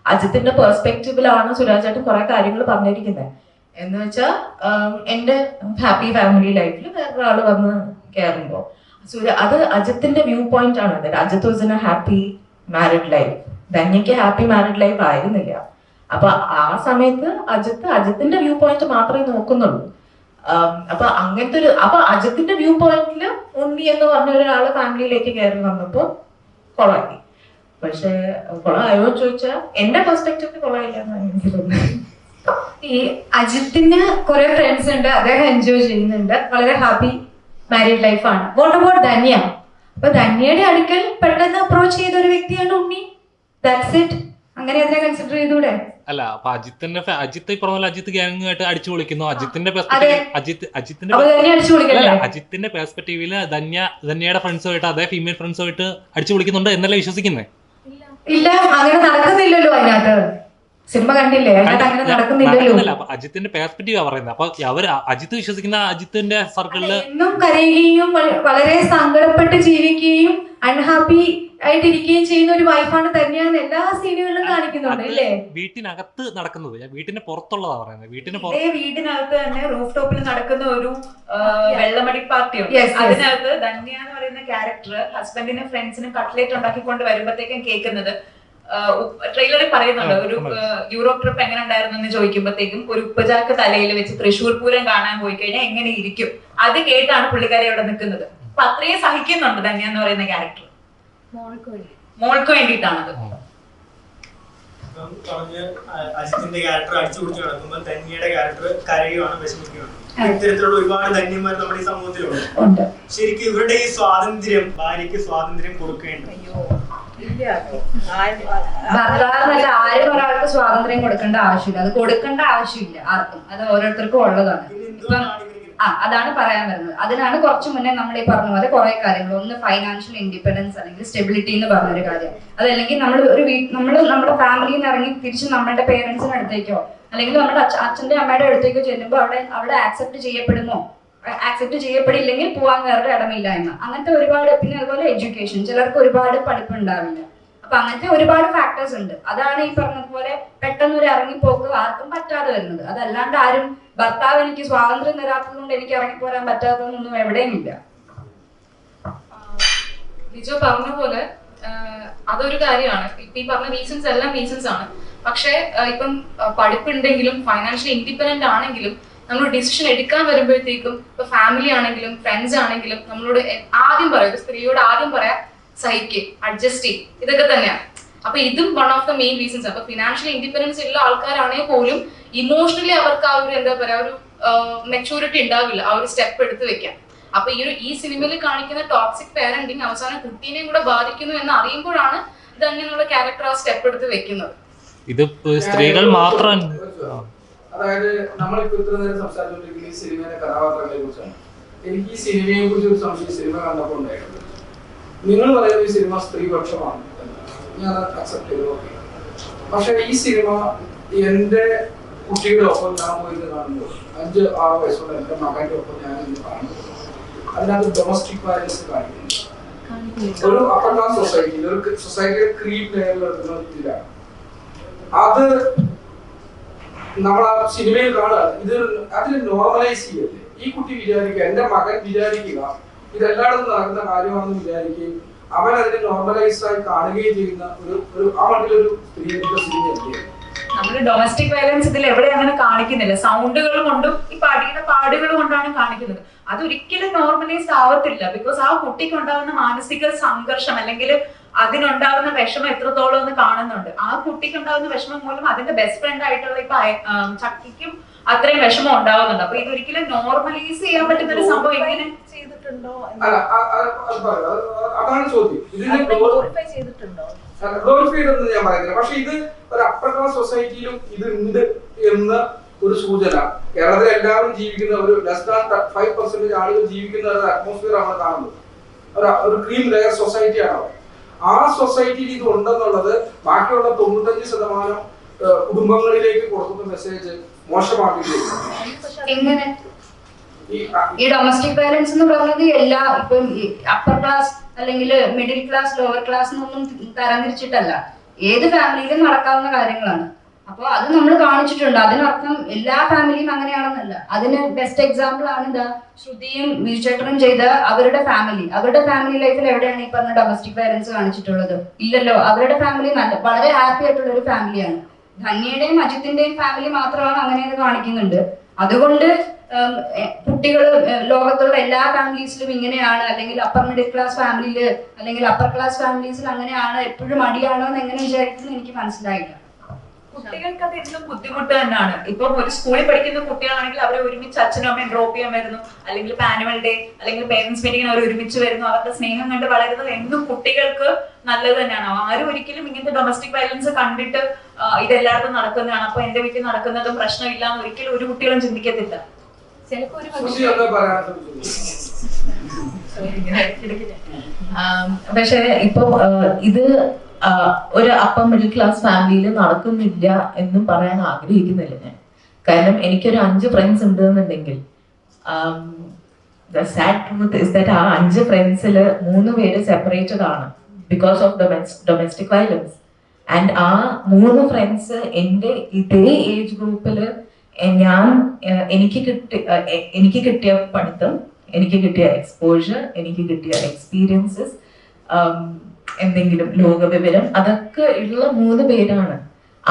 അജിത്തിന്റെ പെർസ്പെക്റ്റീവിലാണ് സുരാജേട്ടൻ കുറെ കാര്യങ്ങൾ പറഞ്ഞിരിക്കുന്നത്. എന്ന് വെച്ചാൽ എന്റെ ഹാപ്പി ഫാമിലി ലൈഫിൽ വേറൊരാള് വന്ന് കയറുമ്പോ അത് അജിത്തിന്റെ വ്യൂ പോയിന്റ് ആണ്. Ajith was in a happy married life, ധന്യക്ക് ഹാപ്പി മാരിഡ് ലൈഫ് ആയിരുന്നില്ല. അപ്പൊ ആ സമയത്ത് അജിത്തിന്റെ വ്യൂ പോയിന്റ് മാത്രമേ നോക്കുന്നുള്ളൂ. അപ്പൊ അജിത്തിന്റെ വ്യൂ പോയിന്റിൽ ഉണ്ണി എന്ന് പറഞ്ഞ ഒരാള് ഫാമിലിയിലേക്ക് കയറി വന്നപ്പോ കൊളായി. പക്ഷെ കൊളായോ ചോദിച്ചാൽ എന്റെ പെർസ്പെക്റ്റീവ് കൊളായില്ല എന്നാണ് എനിക്ക് തോന്നുന്നത്. ഈ അജിത്തിന് കുറെ ഫ്രണ്ട്സ് ഉണ്ട്, അദ്ദേഹം എൻജോയ് ചെയ്യുന്നുണ്ട്, വളരെ ഹാപ്പി മാരീഡ് ലൈഫാണ്. What about Dhanya? അപ്പൊ ധന്യയുടെ അടുക്കൽ പെട്ടെന്ന് അപ്രോച്ച് ചെയ്ത ഒരു വ്യക്തിയാണ് ഉണ്ണി. That's it. അങ്ങനെ അതിനെ കൺസിഡർ ചെയ്തൂടെ? അല്ല, അപ്പൊ അജിത്ത് ഈ പറഞ്ഞ അജിത്ത് ഗ്യാങ്ങുമായിട്ട് അടിച്ചു പൊളിക്കുന്നു. അജിത്തിന്റെ പെർസ്പെക്റ്റീവില് ധന്യയുടെ ഫ്രണ്ട്സുമായിട്ട് അതേ ഫീമെയിൽ ഫ്രണ്ട്സുമായിട്ട് അടിച്ചു പൊളിക്കുന്നുണ്ട് എന്നല്ലേ വിശ്വസിക്കുന്നത്? ഇല്ല, അങ്ങനെ നടക്കുന്നില്ലല്ലോ. അതിനകത്ത് സിനിമ കണ്ടില്ലേ, അതിനകത്ത് അങ്ങനെ നടക്കുന്നില്ലല്ലോ. അജിത്തിന്റെ പെർസ്പെക്റ്റീവ് പറയുന്നത്. അപ്പൊ അജിത്ത് വിശ്വസിക്കുന്ന അജിത്തിന്റെ സർക്കിളില് എന്നും കരയുകയും വളരെ സങ്കടപ്പെട്ട് ജീവിക്കുകയും അൺഹാപ്പി ആയിട്ടിരിക്കുകയും ചെയ്യുന്ന ഒരു വൈഫാണ് തന്നെയാണ് എല്ലാ സീനുകളിലും കാണിക്കുന്നുണ്ട് അല്ലേ? വീട്ടിനകത്ത് നടക്കുന്നത്, വീട്ടിന് പുറത്തുള്ളതാ പറയുന്നത്. വീട്ടിനകത്ത് തന്നെ റൂഫ് ടോപ്പിൽ നടക്കുന്ന ഒരു വെള്ളമടി പാർട്ടിയുണ്ട്. അതിനകത്ത് ധന്യ എന്ന് പറയുന്ന ക്യാരക്ടർ ഹസ്ബൻഡിനും ഫ്രണ്ട്സിനും കട്ട്ലേറ്റ് ഉണ്ടാക്കിക്കൊണ്ട് വരുമ്പോഴത്തേക്കും കേൾക്കുന്നത്, ട്രെയിലറിൽ പറയുന്നുണ്ട്, ഒരു യൂറോപ്പ് ട്രിപ്പ് എങ്ങനെ ഉണ്ടായിരുന്നു എന്ന് ചോദിക്കുമ്പോഴത്തേക്കും ഒരു ഉപ്പചാക്ക് തലയിൽ വെച്ച് തൃശ്ശൂർ പൂരം കാണാൻ പോയി കഴിഞ്ഞാൽ എങ്ങനെ ഇരിക്കും, അത് കേട്ടാണ് പുള്ളിക്കാരി അവിടെ നിൽക്കുന്നത്. അപ്പൊ അത്രയും സഹിക്കുന്നുണ്ട് ധന്യ എന്ന് പറയുന്ന ക്യാരക്ടർ. മോൾക്ക് വേണ്ടിയിട്ടാണത്. അജിത്തിന്റെ ക്യാരക്ടർ അടിച്ചു പിടിച്ച് നടക്കുമ്പോൾ ധന്യയുടെ ക്യാരക്ടർ കരയുവാണ്, വിഷമിക്കുകയാണ്. ഇത്തരത്തിലുള്ള ഒരുപാട് ധന്യന്മാർ നമ്മുടെ ഈ സമൂഹത്തിലുണ്ട്. ശരിക്കും ഇവരുടെ ഈ സ്വാതന്ത്ര്യം, ഭാര്യയ്ക്ക് സ്വാതന്ത്ര്യം കൊടുക്കേണ്ടത് ഭർത്താവിനല്ല ആരും ഒരാൾക്ക് സ്വാതന്ത്ര്യം കൊടുക്കേണ്ട ആവശ്യമില്ല. അത് കൊടുക്കേണ്ട ആവശ്യമില്ല ആർക്കും, അത് ഓരോരുത്തർക്കും ഉള്ളതാണ്. ഇപ്പം അതാണ് പറയാൻ വരുന്നത്. അതിനാണ് കുറച്ചു മുന്നേ നമ്മൾ ഈ പറഞ്ഞ പോലെ കുറെ കാര്യങ്ങൾ, ഒന്ന് ഫൈനാൻഷ്യൽ ഇൻഡിപെൻഡൻസ് അല്ലെങ്കിൽ സ്റ്റെബിലിറ്റി എന്ന് പറഞ്ഞൊരു കാര്യം. അതല്ലെങ്കിൽ നമ്മൾ നമ്മുടെ ഫാമിലിയിൽ നിന്ന് ഇറങ്ങി തിരിച്ച് നമ്മുടെ പേരൻസിന് അടുത്തേക്കോ അല്ലെങ്കിൽ നമ്മുടെ അച്ഛന്റെ അമ്മയുടെ അടുത്തേക്കോ ചെല്ലുമ്പോൾ അവിടെ ആക്സെപ്റ്റ് ചെയ്യപ്പെടുമോ, ആക്സെപ്റ്റ് ചെയ്യപ്പെടില്ലെങ്കിൽ പോവാൻ വേറെ ഇടമില്ലായ്മ, അങ്ങനത്തെ ഒരുപാട്. പിന്നെ അതുപോലെ എഡ്യൂക്കേഷൻ, ചിലർക്ക് ഒരുപാട് പഠിപ്പ് ഉണ്ടാവില്ല. അപ്പൊ അങ്ങനത്തെ ഒരുപാട് ഫാക്ടേഴ്സ് ഉണ്ട്. അതാണ് ഈ പറഞ്ഞതുപോലെ പെട്ടെന്നൊരു ഇറങ്ങിപ്പോക്ക് ആർക്കും പറ്റാതെ വരുന്നത്. അതല്ലാണ്ട് ആരും ഭർത്താവ് എനിക്ക് സ്വാതന്ത്ര്യം തരാത്തത് കൊണ്ട് എനിക്ക് ഇറങ്ങിപ്പോരാൻ പറ്റാത്തതൊന്നും എവിടെയും ഇല്ല. ലിജോ പറഞ്ഞ പോലെ അതൊരു കാര്യമാണ്. ഇപ്പൊ ഈ പറഞ്ഞ റീസൺസ് എല്ലാം റീസൺസ് ആണ്. പക്ഷെ ഇപ്പം പഠിപ്പുണ്ടെങ്കിലും ഫൈനാൻഷ്യലി ഇൻഡിപെൻഡന്റ് ആണെങ്കിലും നമ്മൾ ഡിസിഷൻ എടുക്കാൻ വരുമ്പോഴത്തേക്കും ഇപ്പൊ ഫാമിലി ആണെങ്കിലും ഫ്രണ്ട്സ് ആണെങ്കിലും നമ്മളോട് ആദ്യം പറയാം, സ്ത്രീയോട് ആദ്യം പറയാം സഹിക്ക്, അഡ്ജസ്റ്റ് ചെയ്യും, ഇതൊക്കെ തന്നെയാണ്. അപ്പൊ ഇതും one of the main reasons. അപ്പൊ ഫിനാൻഷ്യൽ ഇൻഡിപെൻഡൻസ് ഉള്ള ആൾക്കാരാണെങ്കിൽ പോലും ഇമോഷണലി അവർക്ക് ആ ഒരു എന്താ പറയാ ഒരു മെച്ചൂരിറ്റി ഉണ്ടാവില്ല, ആ ഒരു സ്റ്റെപ്പ് എടുത്ത് വെക്കാൻ. അപ്പൊ ഈ സിനിമയിൽ കാണിക്കുന്ന ടോക്സിക് പാരന്റിങ് അവസാനം കുട്ടീനെയും കൂടെ ബാധിക്കുന്നു എന്ന് അറിയുമ്പോഴാണ് ധന്യനുള്ള ക്യാരക്ടർ ആ സ്റ്റെപ്പ് എടുത്ത് വെക്കുന്നത്. ഇത് സ്ത്രീകൾ മാത്രം. അതായത് നമ്മളിപ്പോ ഇത്ര നേരം സംസാരിച്ചുകൊണ്ടിരിക്കുന്ന ഈ സിനിമയിലെ കഥാപാത്രങ്ങളെ കുറിച്ചാണ്. എനിക്ക് ഈ സിനിമയെ കുറിച്ച് ഒരു സംശയം സിനിമ കണ്ടപ്പോൾ ഉണ്ടായിട്ടുണ്ട്. നിങ്ങൾ പറയുന്ന ഈ സിനിമ സ്ത്രീപക്ഷമാണ്, ഞാൻ അക്സെപ്റ്റ് ചെയ്തു, ഓക്കെ. പക്ഷെ ഈ സിനിമ എന്റെ കുട്ടിയുടെ ഒപ്പം ഞാൻ പോയി കാണുമ്പോൾ 5-6 വയസ്സുള്ള എന്റെ മകന്റെ ഒപ്പം ഞാൻ ഇന്ന് കാണുമ്പോൾ അതിനകത്ത് ഡൊമസ്റ്റിക് വയലൻസ് കാണിക്കുന്നു. ഒരു അപ്പർ ക്ലാസ് സൊസൈറ്റിയിൽ, ഒരു സൊസൈറ്റിയുടെ ക്രീം ലെയറിൽ എടുക്കുന്ന ഇതിലാണ് അത് നമ്മൾ ആ സിനിമയിൽ കാണുക. ഇത് അതിന് നോർമലൈസ് ചെയ്യല്ലേ. ഈ കുട്ടി വിചാരിക്കുക, എന്റെ മകൻ വിചാരിക്കുക ഇതെല്ലായിടത്തും നടക്കുന്ന കാര്യമാണെന്ന് വിചാരിക്കുകയും അവൻ അതിനെ നോർമലൈസ് ആയി കാണുകയും ചെയ്യുന്ന ഒരു ആ മട്ടിലൊരു സ്ത്രീയുടെ സിനിമയല്ലേ. നമ്മള് ഡൊമസ്റ്റിക് വയലൻസ് ഇതിൽ എവിടെ അങ്ങനെ കാണിക്കുന്നില്ല. സൗണ്ടുകൾ കൊണ്ടും ഈ പാടിയുടെ പാടുകൾ കൊണ്ടാണ് കാണിക്കുന്നത്. അതൊരിക്കലും നോർമലൈസ് ആവത്തില്ല. ബിക്കോസ് ആ കുട്ടിക്ക് ഉണ്ടാകുന്ന മാനസിക സംഘർഷം അല്ലെങ്കിൽ അതിനുണ്ടാകുന്ന വിഷമം എത്രത്തോളം എന്ന് കാണുന്നുണ്ട്. ആ കുട്ടിക്ക് ഉണ്ടാകുന്ന വിഷമം മൂലം അതിന്റെ ബെസ്റ്റ് ഫ്രണ്ട് ആയിട്ടുള്ള ഇപ്പൊ ചക്കിക്കും അത്രയും വിഷമം ഉണ്ടാവുന്നുണ്ട്. അപ്പൊ ഇതൊരിക്കലും നോർമലൈസ് ചെയ്യാൻ പറ്റുന്ന ഒരു സംഭവം എങ്ങനെ ചെയ്തിട്ടുണ്ടോ? അതാണ് ചോദ്യം. ഗ്ലോറിഫൈ ചെയ്തിട്ടുണ്ടോ ഞാൻ പറയുന്നില്ല. പക്ഷെ ഇത് ഒരു അപ്പർ ക്ലാസ് സൊസൈറ്റിയിലും ഇത് ഉണ്ട് എന്ന ഒരു സൂചന. കേരളത്തിൽ എല്ലാവരും ജീവിക്കുന്ന ഒരു ലെസ് ദാൻ 5% ആളുകൾ ജീവിക്കുന്ന ഒരു അറ്റ്മോസ്ഫിയർ ആണ് കാണുന്നത്. ഒരു ക്രീം ലെയർ സൊസൈറ്റിയാണ് അവിടെ. ആ സൊസൈറ്റിയിൽ ഇത് ഉണ്ടെന്നുള്ളത് ബാക്കിയുള്ള 95% കുടുംബങ്ങളിലേക്ക് കൊടുക്കുന്ന മെസ്സേജ് മോശമാക്കിയിട്ടുണ്ട്. എങ്ങനെ ഈ ഡൊമസ്റ്റിക് വയലൻസ് എന്ന് പറയുന്നത് എല്ലാ ഇപ്പം അപ്പർ ക്ലാസ് അല്ലെങ്കിൽ മിഡിൽ ക്ലാസ് ലോവർ ക്ലാസ് എന്നൊന്നും തരംതിരിച്ചിട്ടല്ല, ഏത് ഫാമിലിയിലും നടക്കാവുന്ന കാര്യങ്ങളാണ്. അപ്പോൾ അത് നമ്മൾ കാണിച്ചിട്ടുണ്ട്. അതിനർത്ഥം എല്ലാ ഫാമിലിയും അങ്ങനെയാണെന്നല്ല. അതിന് ബെസ്റ്റ് എക്സാമ്പിൾ ആണ് ഇതാ ശ്രുതിയും വിജുചേട്ടനും ചെയ്ത അവരുടെ ഫാമിലി ലൈഫിൽ എവിടെയാണ് ഈ പറഞ്ഞ ഡൊമസ്റ്റിക് വയലൻസ് കാണിച്ചിട്ടുള്ളത്? ഇല്ലല്ലോ. അവരുടെ ഫാമിലി വളരെ ഹാപ്പി ആയിട്ടുള്ള ഒരു ഫാമിലിയാണ്. ധന്യയുടെയും അജിത്തിന്റെയും ഫാമിലി മാത്രമാണ് അങ്ങനെയെന്ന് കാണിക്കുന്നുണ്ട്. അതുകൊണ്ട് കുട്ടികൾ ലോകത്തുള്ള എല്ലാ ഫാമിലീസിലും ഇങ്ങനെയാണ്, അല്ലെങ്കിൽ അപ്പർ മിഡിൽ ക്ലാസ് ഫാമിലിയിൽ അല്ലെങ്കിൽ അപ്പർ ക്ലാസ് ഫാമിലീസിൽ അങ്ങനെയാണ്, എപ്പോഴും അടിയാണോ എന്ന് എങ്ങനെ വിചാരിക്കുന്നത് എനിക്ക് മനസ്സിലായില്ല. കുട്ടികൾക്ക് അത് എന്നും ബുദ്ധിമുട്ട് തന്നെയാണ്. ഇപ്പം ഒരു സ്കൂളിൽ പഠിക്കുന്ന കുട്ടികളാണെങ്കിൽ അവരെ ഒരുമിച്ച് അച്ഛനും അമ്മയും ഡ്രോപ്പ് ചെയ്യാൻ വരുന്നു, അല്ലെങ്കിൽ ആനുവൽ ഡേ അല്ലെങ്കിൽ പേരന്റ്സ് മീറ്റിംഗിന് അവർ ഒരുമിച്ച് വരുന്നു. അവരുടെ സ്നേഹം കണ്ട് വളരുന്നത് എന്നും കുട്ടികൾക്ക് നല്ലത് തന്നെയാണ്. ആരും ഒരിക്കലും ഇങ്ങനത്തെ ഡൊമസ്റ്റിക് വയലൻസ് കണ്ടിട്ട് ഇതെല്ലായിടത്തും നടക്കുന്നതാണ്, അപ്പൊ എന്റെ വീട്ടിൽ നടക്കുന്നതും പ്രശ്നമില്ല എന്ന് ഒരിക്കലും ഒരു കുട്ടികളും ചിന്തിക്കത്തില്ല. ചിലപ്പോ ഒരു പക്ഷെ ഇപ്പൊ ഇത് ഒരു അപ്പർ മിഡിൽ ക്ലാസ് ഫാമിലിയിൽ നടക്കുന്നില്ല എന്നും പറയാൻ ആഗ്രഹിക്കുന്നില്ല ഞാൻ. കാരണം എനിക്കൊരു 5 ഫ്രണ്ട്സ് ഉണ്ട് എന്നുണ്ടെങ്കിൽ the sad truth is that ആ 5 ഫ്രണ്ട്സിൽ 3 പേര് സെപ്പറേറ്റഡ് ആണ് because of domestic violence. And ആ 3 ഫ്രണ്ട്സ് എൻ്റെ ഇതേ ഏജ് ഗ്രൂപ്പിൽ എനിക്ക് കിട്ടിയ പഠിത്തം, എനിക്ക് കിട്ടിയ എക്സ്പോഷർ, എനിക്ക് കിട്ടിയ എക്സ്പീരിയൻസസ്, എന്തെങ്കിലും ലോകവിവരം, അതൊക്കെ ഉള്ള 3 പേരാണ്.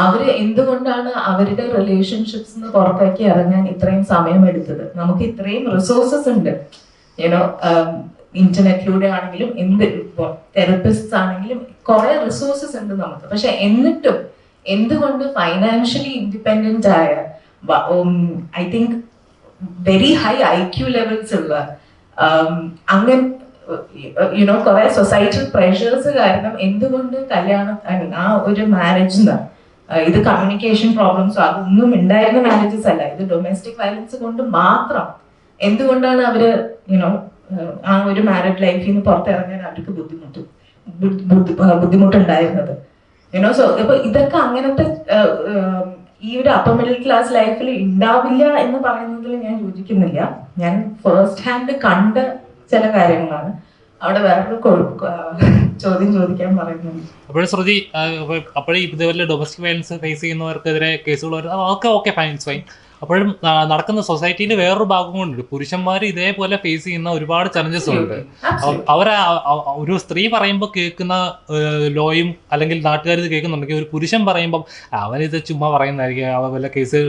അവര് എന്തുകൊണ്ടാണ് അവരുടെ റിലേഷൻഷിപ്സ് പുറത്തേക്ക് ഇറങ്ങാൻ ഇത്രയും സമയം എടുത്തത്? നമുക്ക് ഇത്രയും റിസോഴ്സസ് ഉണ്ട്, യുനോ, ഇന്റർനെറ്റിലൂടെ ആണെങ്കിലും തെറപ്പിസ്റ്റ് ആണെങ്കിലും കുറെ റിസോഴ്സസ് ഉണ്ട് നമുക്ക്. പക്ഷെ എന്നിട്ടും എന്തുകൊണ്ട് ഫൈനാൻഷ്യലി ഇൻഡിപെൻഡന്റ് ആയ I think very high IQ levels ഉള്ള അങ്ങനെ യുനോ കുറെ സൊസൈറ്റൽ പ്രഷേഴ്സ് കാരണം എന്തുകൊണ്ട് കല്യാണം ആ ഒരു മാരേജ് ഇത് കമ്മ്യൂണിക്കേഷൻ പ്രോബ്ലംസോ അതൊന്നും ഉണ്ടായിരുന്ന മാരേജസ് അല്ല, ഇത് ഡൊമസ്റ്റിക് വയലൻസ് കൊണ്ട് മാത്രം എന്തുകൊണ്ടാണ് അവര് യുനോ ആ ഒരു മാരീഡ് ലൈഫിൽ നിന്ന് പുറത്തിറങ്ങാൻ അവർക്ക് ബുദ്ധിമുട്ടുണ്ടായിരുന്നത്? യുനോ സോ ഇപ്പൊ ഇതൊക്കെ അങ്ങനത്തെ ഈ ഒരു അപ്പർ മിഡിൽ ക്ലാസ് ലൈഫിൽ ഉണ്ടാവില്ല എന്ന് പറയുന്നതിൽ ഞാൻ യോജിക്കുന്നില്ല. ഞാൻ ഫസ്റ്റ് ഹാൻഡ് കണ്ട ചില കാര്യങ്ങളാണ്. അവിടെ വേറൊരു ചോദ്യം ചോദിക്കാൻ പറയുന്നുണ്ട്. അപ്പോഴും ശ്രുതി, അപ്പോഴും ഇതുപോലെ ഡൊമസ്റ്റിക് വയലൻസ് ഫേസ് ചെയ്യുന്നവർക്കെതിരെ കേസുകൾ വരുന്നത് ഓക്കെ ഫൈൻ. അപ്പോഴും നടക്കുന്ന സൊസൈറ്റിയിൽ വേറൊരു ഭാഗം കൊണ്ടുണ്ട്. പുരുഷന്മാർ ഇതേപോലെ ഫേസ് ചെയ്യുന്ന ഒരുപാട് ചലഞ്ചസ് ഉണ്ട്. അവരെ ഒരു സ്ത്രീ പറയുമ്പോൾ കേൾക്കുന്ന ലോയും അല്ലെങ്കിൽ നാട്ടുകാർ ഇത് കേൾക്കുന്നുണ്ടെങ്കിൽ ഒരു പുരുഷൻ പറയുമ്പോൾ അവനിത് ചുമ്മാ പറയുന്നതായിരിക്കും. അവ വല്ല കേസ്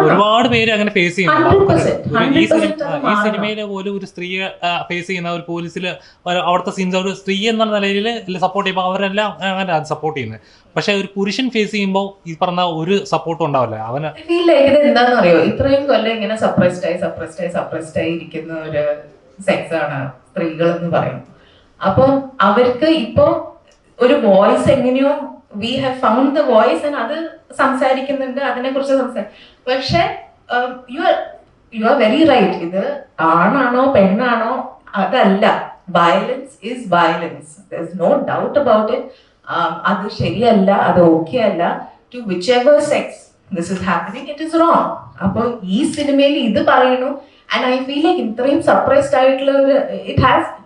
ഒരുപാട് പേര് അങ്ങനെ ഫേസ് ചെയ്യുന്നുണ്ട്. ഈ സിനിമയിലെ പോലും ഒരു സ്ത്രീയെ ഫേസ് ചെയ്യുന്ന ഒരു പോലീസിൽ അവിടുത്തെ സീൻസ് ഒരു സ്ത്രീ എന്ന നിലയിൽ സപ്പോർട്ട് ചെയ്യുമ്പോൾ അവരെല്ലാം അങ്ങനെ സപ്പോർട്ട് ചെയ്യുന്നത്. പക്ഷെ ഒരു പുരുഷൻ ഫേസ് ചെയ്യുമ്പോൾ ഈ പറഞ്ഞ ഒരു സപ്പോർട്ടും ഉണ്ടാവില്ല. അവന് എന്താണെന്നറിയോ, ഇത്രയും കൊല്ലം ഇങ്ങനെ സപ്രസ്ഡ് ആയി ഇരിക്കുന്ന ഒരു സെക്സ് ആണ് സ്ത്രീകൾ എന്ന് പറയുന്നത്. അപ്പൊ അവർക്ക് ഇപ്പോ ഒരു വോയിസ് എങ്ങനെയോ we have found the voice and അത് സംസാരിക്കുന്നുണ്ട്, അതിനെ കുറിച്ച് പക്ഷെ യു ആർ വെരി റൈറ്റ്. ഇത് ആണാണോ പെണ്ണാണോ അതല്ല, violence is violence, there is no doubt about it. അത് ശരിയല്ല, അത് ഓക്കെ അല്ല. To whichever sex this is happening, it is wrong. അപ്പോൾ ഈ സിനിമയിൽ ഇത് പറയണു. ആൻഡ് ഐ ഫീൽ ലൈക്ക് ഇത്രയും സപ്രസ്ഡ് ആയിട്ടുള്ള ഒരു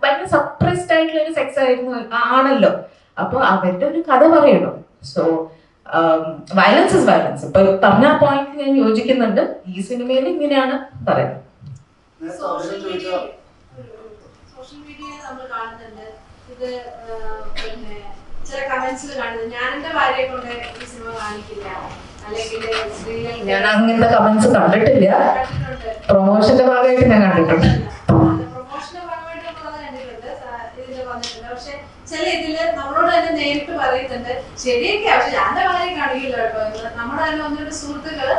ഭയങ്കര സപ്രസ്ഡ് ആയിട്ടുള്ള ഒരു സെക്സ് ആണല്ലോ. അപ്പോൾ അവരുടെ ഒരു കഥ പറയണു. So violence is violence. ഇപ്പൊ പറഞ്ഞ പോയിന്റ് ഞാൻ യോജിക്കുന്നുണ്ട്. ഈ സിനിമയിൽ ഇങ്ങനെയാണ് പറയുന്നത്. സോഷ്യൽ മീഡിയയിൽ നമ്മൾ കാണുന്നുണ്ട് ഇത്, പിന്നെ ചില കമന്റ്സിൽ കാണുന്നത് ഞാൻ എന്റെ ഭാര്യയെ കൊണ്ട് ഈ സിനിമ കാണിക്കില്ല, അല്ലെങ്കിൽ ഞാൻ അങ്ങനത്തെ കമന്റ്സ് കണ്ടിട്ടില്ല. പ്രൊമോഷന്റെ ഭാഗമായിട്ട് ഞാൻ കണ്ടിട്ടുണ്ട്. പ്രൊമോഷന്റെ ഭാഗമായിട്ടുള്ളത് കണ്ടിട്ടുണ്ട്, ഇതിൽ വന്നിട്ടുണ്ട്. പക്ഷെ ചില ഇതില് നമ്മളോട് തന്നെ നേരിട്ട് പറയുന്നുണ്ട് ശരിയൊക്കെ, പക്ഷെ ഞാൻ എന്റെ ഭാര്യയെ കാണിക്കില്ല കേട്ടോ. നമ്മുടെ തന്നെ ഒന്നൊരു സുഹൃത്തുക്കള്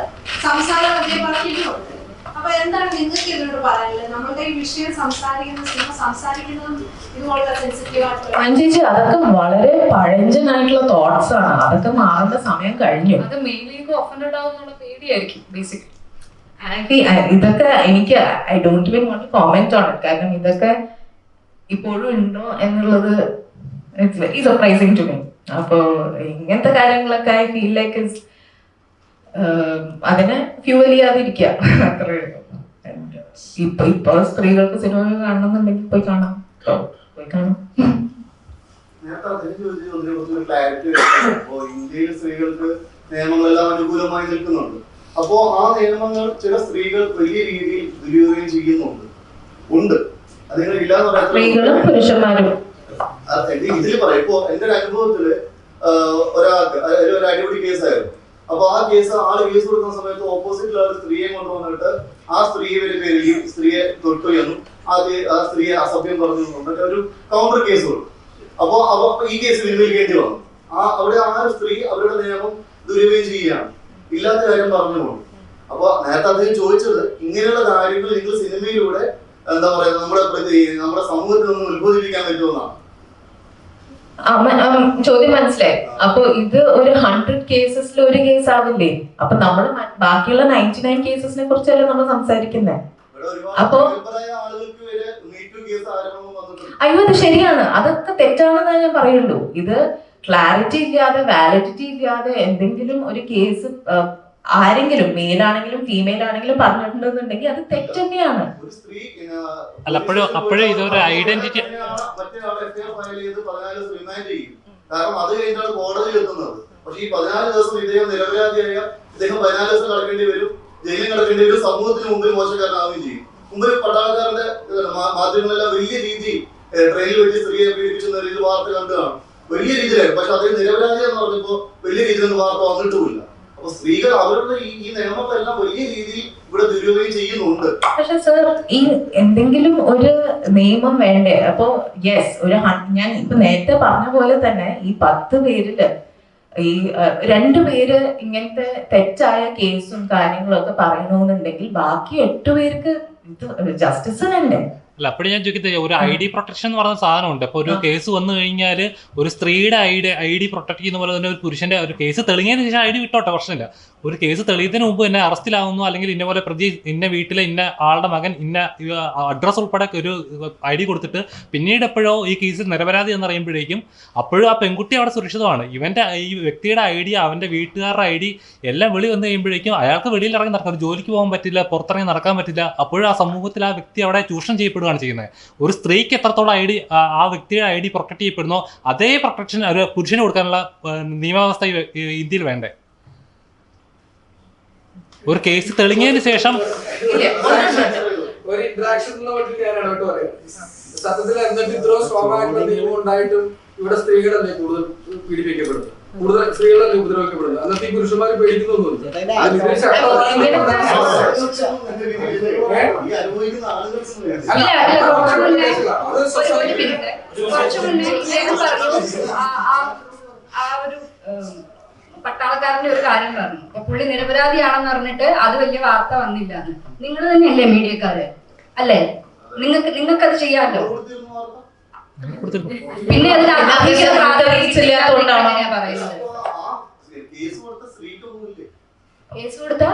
സംസാരം അധികം പറഞ്ഞിട്ടുണ്ട്. അപ്പൊ എന്താണ് നിങ്ങൾക്ക് ഇതിനോട് പറയാനുള്ളത്? നമ്മളുടെ ഈ വിഷയം സംസാരിക്കുന്നതും ഇതുപോലുള്ള സെൻസിറ്റീവ് ആയിട്ടുള്ള ചേച്ചി, അതൊക്കെ വളരെ പഴഞ്ചനായിട്ടുള്ള തോട്ട്സ് ആണ്. അതൊക്കെ മാറേണ്ട സമയം കഴിഞ്ഞു. അത് മെയിലേക്ക് ഒഫൻഡഡ് ആവുന്നുള്ള പേടിയായിരിക്കും ബേസിക്കലി. ഇതൊക്കെ എനിക്ക് I don't even want to comment on it. കാരണം ഇതൊക്കെ ഇപ്പോഴും ഉണ്ടോ എന്നുള്ളത് it's very surprising to me. അപ്പോ ഇങ്ങനത്തെ കാര്യങ്ങളൊക്കെ ഐ ഫീൽ ലൈക്ക് അതിനെ ഫ്യൂവൽ ചെയ്യാതിരിക്കുക, അത്രേ ഉള്ളൂ. ഇപ്പൊ സ്ത്രീകൾക്ക് സിനിമ കാണണമെന്നുണ്ടെങ്കിൽ പോയി കാണാം. ഇന്ത്യയിൽ സ്ത്രീകൾക്ക് നിയമങ്ങളെല്ലാം അനുകൂലമായി നിൽക്കുന്നുണ്ട്. അപ്പോ ആ നിയമങ്ങൾ ചില സ്ത്രീകൾ വലിയ രീതിയിൽ ദുരുപയോഗം ചെയ്യുന്നുണ്ട്. അത് നിങ്ങൾ ഇല്ലാന്ന് പറയാം. ഇതിൽ പറയാം, ഇപ്പൊ എന്റെ ഒരു അനുഭവത്തില് ഒരാൾക്ക് ഒരു അടിപൊളി കേസായിരുന്നു. അപ്പൊ ആ കേസ് കൊടുക്കുന്ന സമയത്ത് ഓപ്പോസിറ്റിലുള്ള ഒരു സ്ത്രീയെ കൊണ്ടുവന്നിട്ട് ആ സ്ത്രീയുടെ പേരിൽ സ്ത്രീയെ തൊട്ടു എന്നും ആ സ്ത്രീയെ അസഭ്യം പറഞ്ഞു എന്നിട്ട് ഒരു കൗണ്ടർ കേസ് കൊടുക്കും. അപ്പൊ ഈ കേസ് പിൻവലിക്കേണ്ടി വന്നു. അവിടെ ആ ഒരു സ്ത്രീ അവരുടെ നിയമം ദുരുപയോഗം ചെയ്യുകയാണ്, ഇല്ലാത്ത കാര്യം പറഞ്ഞുകൊണ്ട്. അപ്പൊ നേരത്തെ അദ്ദേഹം ചോദിച്ചത് ഇങ്ങനെയുള്ള കാര്യങ്ങൾ നിങ്ങൾ സിനിമയിലൂടെ എന്താ പറയുക നമ്മുടെ സമൂഹത്തിൽ നിന്ന് ഉത്ബോധിപ്പിക്കാൻ പറ്റുമെന്നാണ്. ചോദ്യം മനസ്സിലായി. അപ്പൊ ഇത് ഒരു 100 കേസസിൽ ഒരു കേസ് ആവില്ലേ? അപ്പൊ നമ്മൾ ബാക്കിയുള്ള 99 കേസസിനെ കുറിച്ചല്ലേ നമ്മൾ സംസാരിക്കുന്നത്. അപ്പൊ അയ്യോ, അത് ശരിയാണ്, അതൊക്കെ തെറ്റാണെന്നേ ഞാൻ പറയുള്ളൂ. ഇത് ക്ലാരിറ്റി ഇല്ലാതെ, വാലിഡിറ്റി ഇല്ലാതെ എന്തെങ്കിലും ഒരു കേസ് ആരെങ്കിലും മെയിലാണെങ്കിലും ഫീമെയിൽ ആണെങ്കിലും പറഞ്ഞിട്ടുണ്ടെന്നുണ്ടെങ്കിൽ അത് തെറ്റ് തന്നെയാണ്. അല്ല, അപ്പോഴേ ഇതൊരു ഐഡന്റിറ്റി കാരണം അത് കഴിഞ്ഞാണ് കോടതിയിൽ എത്തുന്നത്. പക്ഷെ ഈ 14 ദിവസം ഇദ്ദേഹം നിരപരാധിയായ ഇദ്ദേഹം 14 ദിവസം കിടക്കേണ്ടി വരും, ജയിലിൽ കിടക്കേണ്ടി വരും, സമൂഹത്തിന് മുമ്പിൽ മോശക്കാരനാവുകയും ചെയ്യും. മുമ്പ് പട്ടാളക്കാരന്റെ മാധ്യമങ്ങളെല്ലാം വലിയ രീതിയിൽ ട്രെയിനിൽ വെച്ച് സ്ത്രീയെ പീഡിപ്പിച്ചെന്ന രീതിയിൽ വാർത്ത കണ്ടു കാണും, വലിയ രീതിയിലായിരുന്നു. പക്ഷെ അദ്ദേഹം നിരപരാധി എന്ന് പറഞ്ഞപ്പോ വലിയ രീതിയിലൊന്നും വാർത്ത വന്നിട്ടുമില്ല. അപ്പൊ സ്ത്രീകൾ അവരുടെ ഈ നിയമങ്ങളെല്ലാം വലിയ രീതിയിൽ ഇവിടെ ദുരുപയോഗം ചെയ്യുന്നുണ്ട്. പക്ഷെ സർ, ഈ എന്തെങ്കിലും ഒരു നിയമം വേണ്ടേ? അപ്പൊ യെസ്, ഞാൻ ഇപ്പൊ നേരത്തെ പറഞ്ഞ പോലെ തന്നെ ഈ 10 പേരില് ഈ 2 പേര് ഇങ്ങനത്തെ തെറ്റായ കേസും കാര്യങ്ങളും ഒക്കെ പറയണമെന്നുണ്ടെങ്കിൽ ബാക്കി 8 പേർക്ക് ഇത് ജസ്റ്റിസ് വേണ്ടേ? അല്ല, അപ്പോഴും ഞാൻ ചോദിക്കുന്നത്, ഒരു ID പ്രൊട്ടക്ഷൻ എന്ന് പറയുന്ന സാധനമുണ്ട്. അപ്പോൾ ഒരു കേസ് വന്നു കഴിഞ്ഞാൽ ഒരു സ്ത്രീയുടെ ID പ്രൊട്ടക്ട് ചെയ്യുന്ന പോലെ തന്നെ ഒരു പുരുഷന്റെ ഒരു കേസ് തെളിഞ്ഞതിന് ശേഷം ID വിട്ടോട്ടെ, പ്രശ്നമില്ല. ഒരു കേസ് തെളിയുന്നതിന് മുമ്പ് എന്നെ അറസ്റ്റിലാവുന്നു, അല്ലെങ്കിൽ ഇന്ന പോലെ പ്രതി ഇന്ന വീട്ടിലെ ഇന്ന ആളുടെ മകൻ ഇന്ന അഡ്രസ് ഉൾപ്പെടെ ഒരു ID കൊടുത്തിട്ട് പിന്നീട് എപ്പോഴോ ഈ കേസിൽ നിരപരാധി എന്നറിയുമ്പോഴേക്കും അപ്പോഴും ആ പെൺകുട്ടി അവിടെ സുരക്ഷിതമാണ്. ഈ വ്യക്തിയുടെ ID, അവന്റെ വീട്ടുകാരുടെ ID എല്ലാം വെളി വന്നു കഴിയുമ്പോഴേക്കും അയാൾക്ക് വെളിയിൽ ഇറങ്ങി നടക്കാൻ, ജോലിക്ക് പോകാൻ പറ്റില്ല, പുറത്തിറങ്ങി നടക്കാൻ പറ്റില്ല. അപ്പോഴും ആ സമൂഹത്തിൽ ആ വ്യക്തി അവിടെ ചൂഷണം ചെയ്യപ്പെടുകയാണ് ചെയ്യുന്നത്. ഒരു സ്ത്രീക്ക് എത്രത്തോളം ആ വ്യക്തിയുടെ ID പ്രൊട്ടക്ട് ചെയ്യപ്പെടുന്നോ അതേ പ്രൊട്ടക്ഷൻ ഒരു പുരുഷന് കൊടുക്കാനുള്ള നിയമവ്യവസ്ഥ ഇന്ത്യയിൽ വേണ്ടേ? ഒരു കേസ് തെളിഞ്ഞതിന് ശേഷം ഒരു ഇന്ററാക്ഷൻ സത്യത്തിൽ എന്നിട്ട് ഇത്രയും സ്ട്രോങ് ആയിട്ടുള്ള നിയമം ഉണ്ടായിട്ടും ഇവിടെ സ്ത്രീകളല്ലേ കൂടുതൽ പീഡിപ്പിക്കപ്പെടുന്നത്, കൂടുതൽ സ്ത്രീകളല്ലേ ഉപദ്രവിക്കപ്പെടുന്നത്. അന്നത്തെ ഈ പുരുഷന്മാർ പേടിക്കുന്നൊന്നുമില്ല. പട്ടാളക്കാരന്റെ ഒരു കാര്യം പറഞ്ഞു, അപ്പൊ പുള്ളി നിരപരാധിയാണെന്ന് പറഞ്ഞിട്ട് അത് വലിയ വാർത്ത വന്നില്ല എന്ന്. നിങ്ങൾ തന്നെയല്ലേ മീഡിയക്കാര് അല്ലേ? നിങ്ങൾക്ക് അത് ചെയ്യാമല്ലോ. പിന്നെ അതിന് പറയുന്നത് കേസ് കൊടുത്താ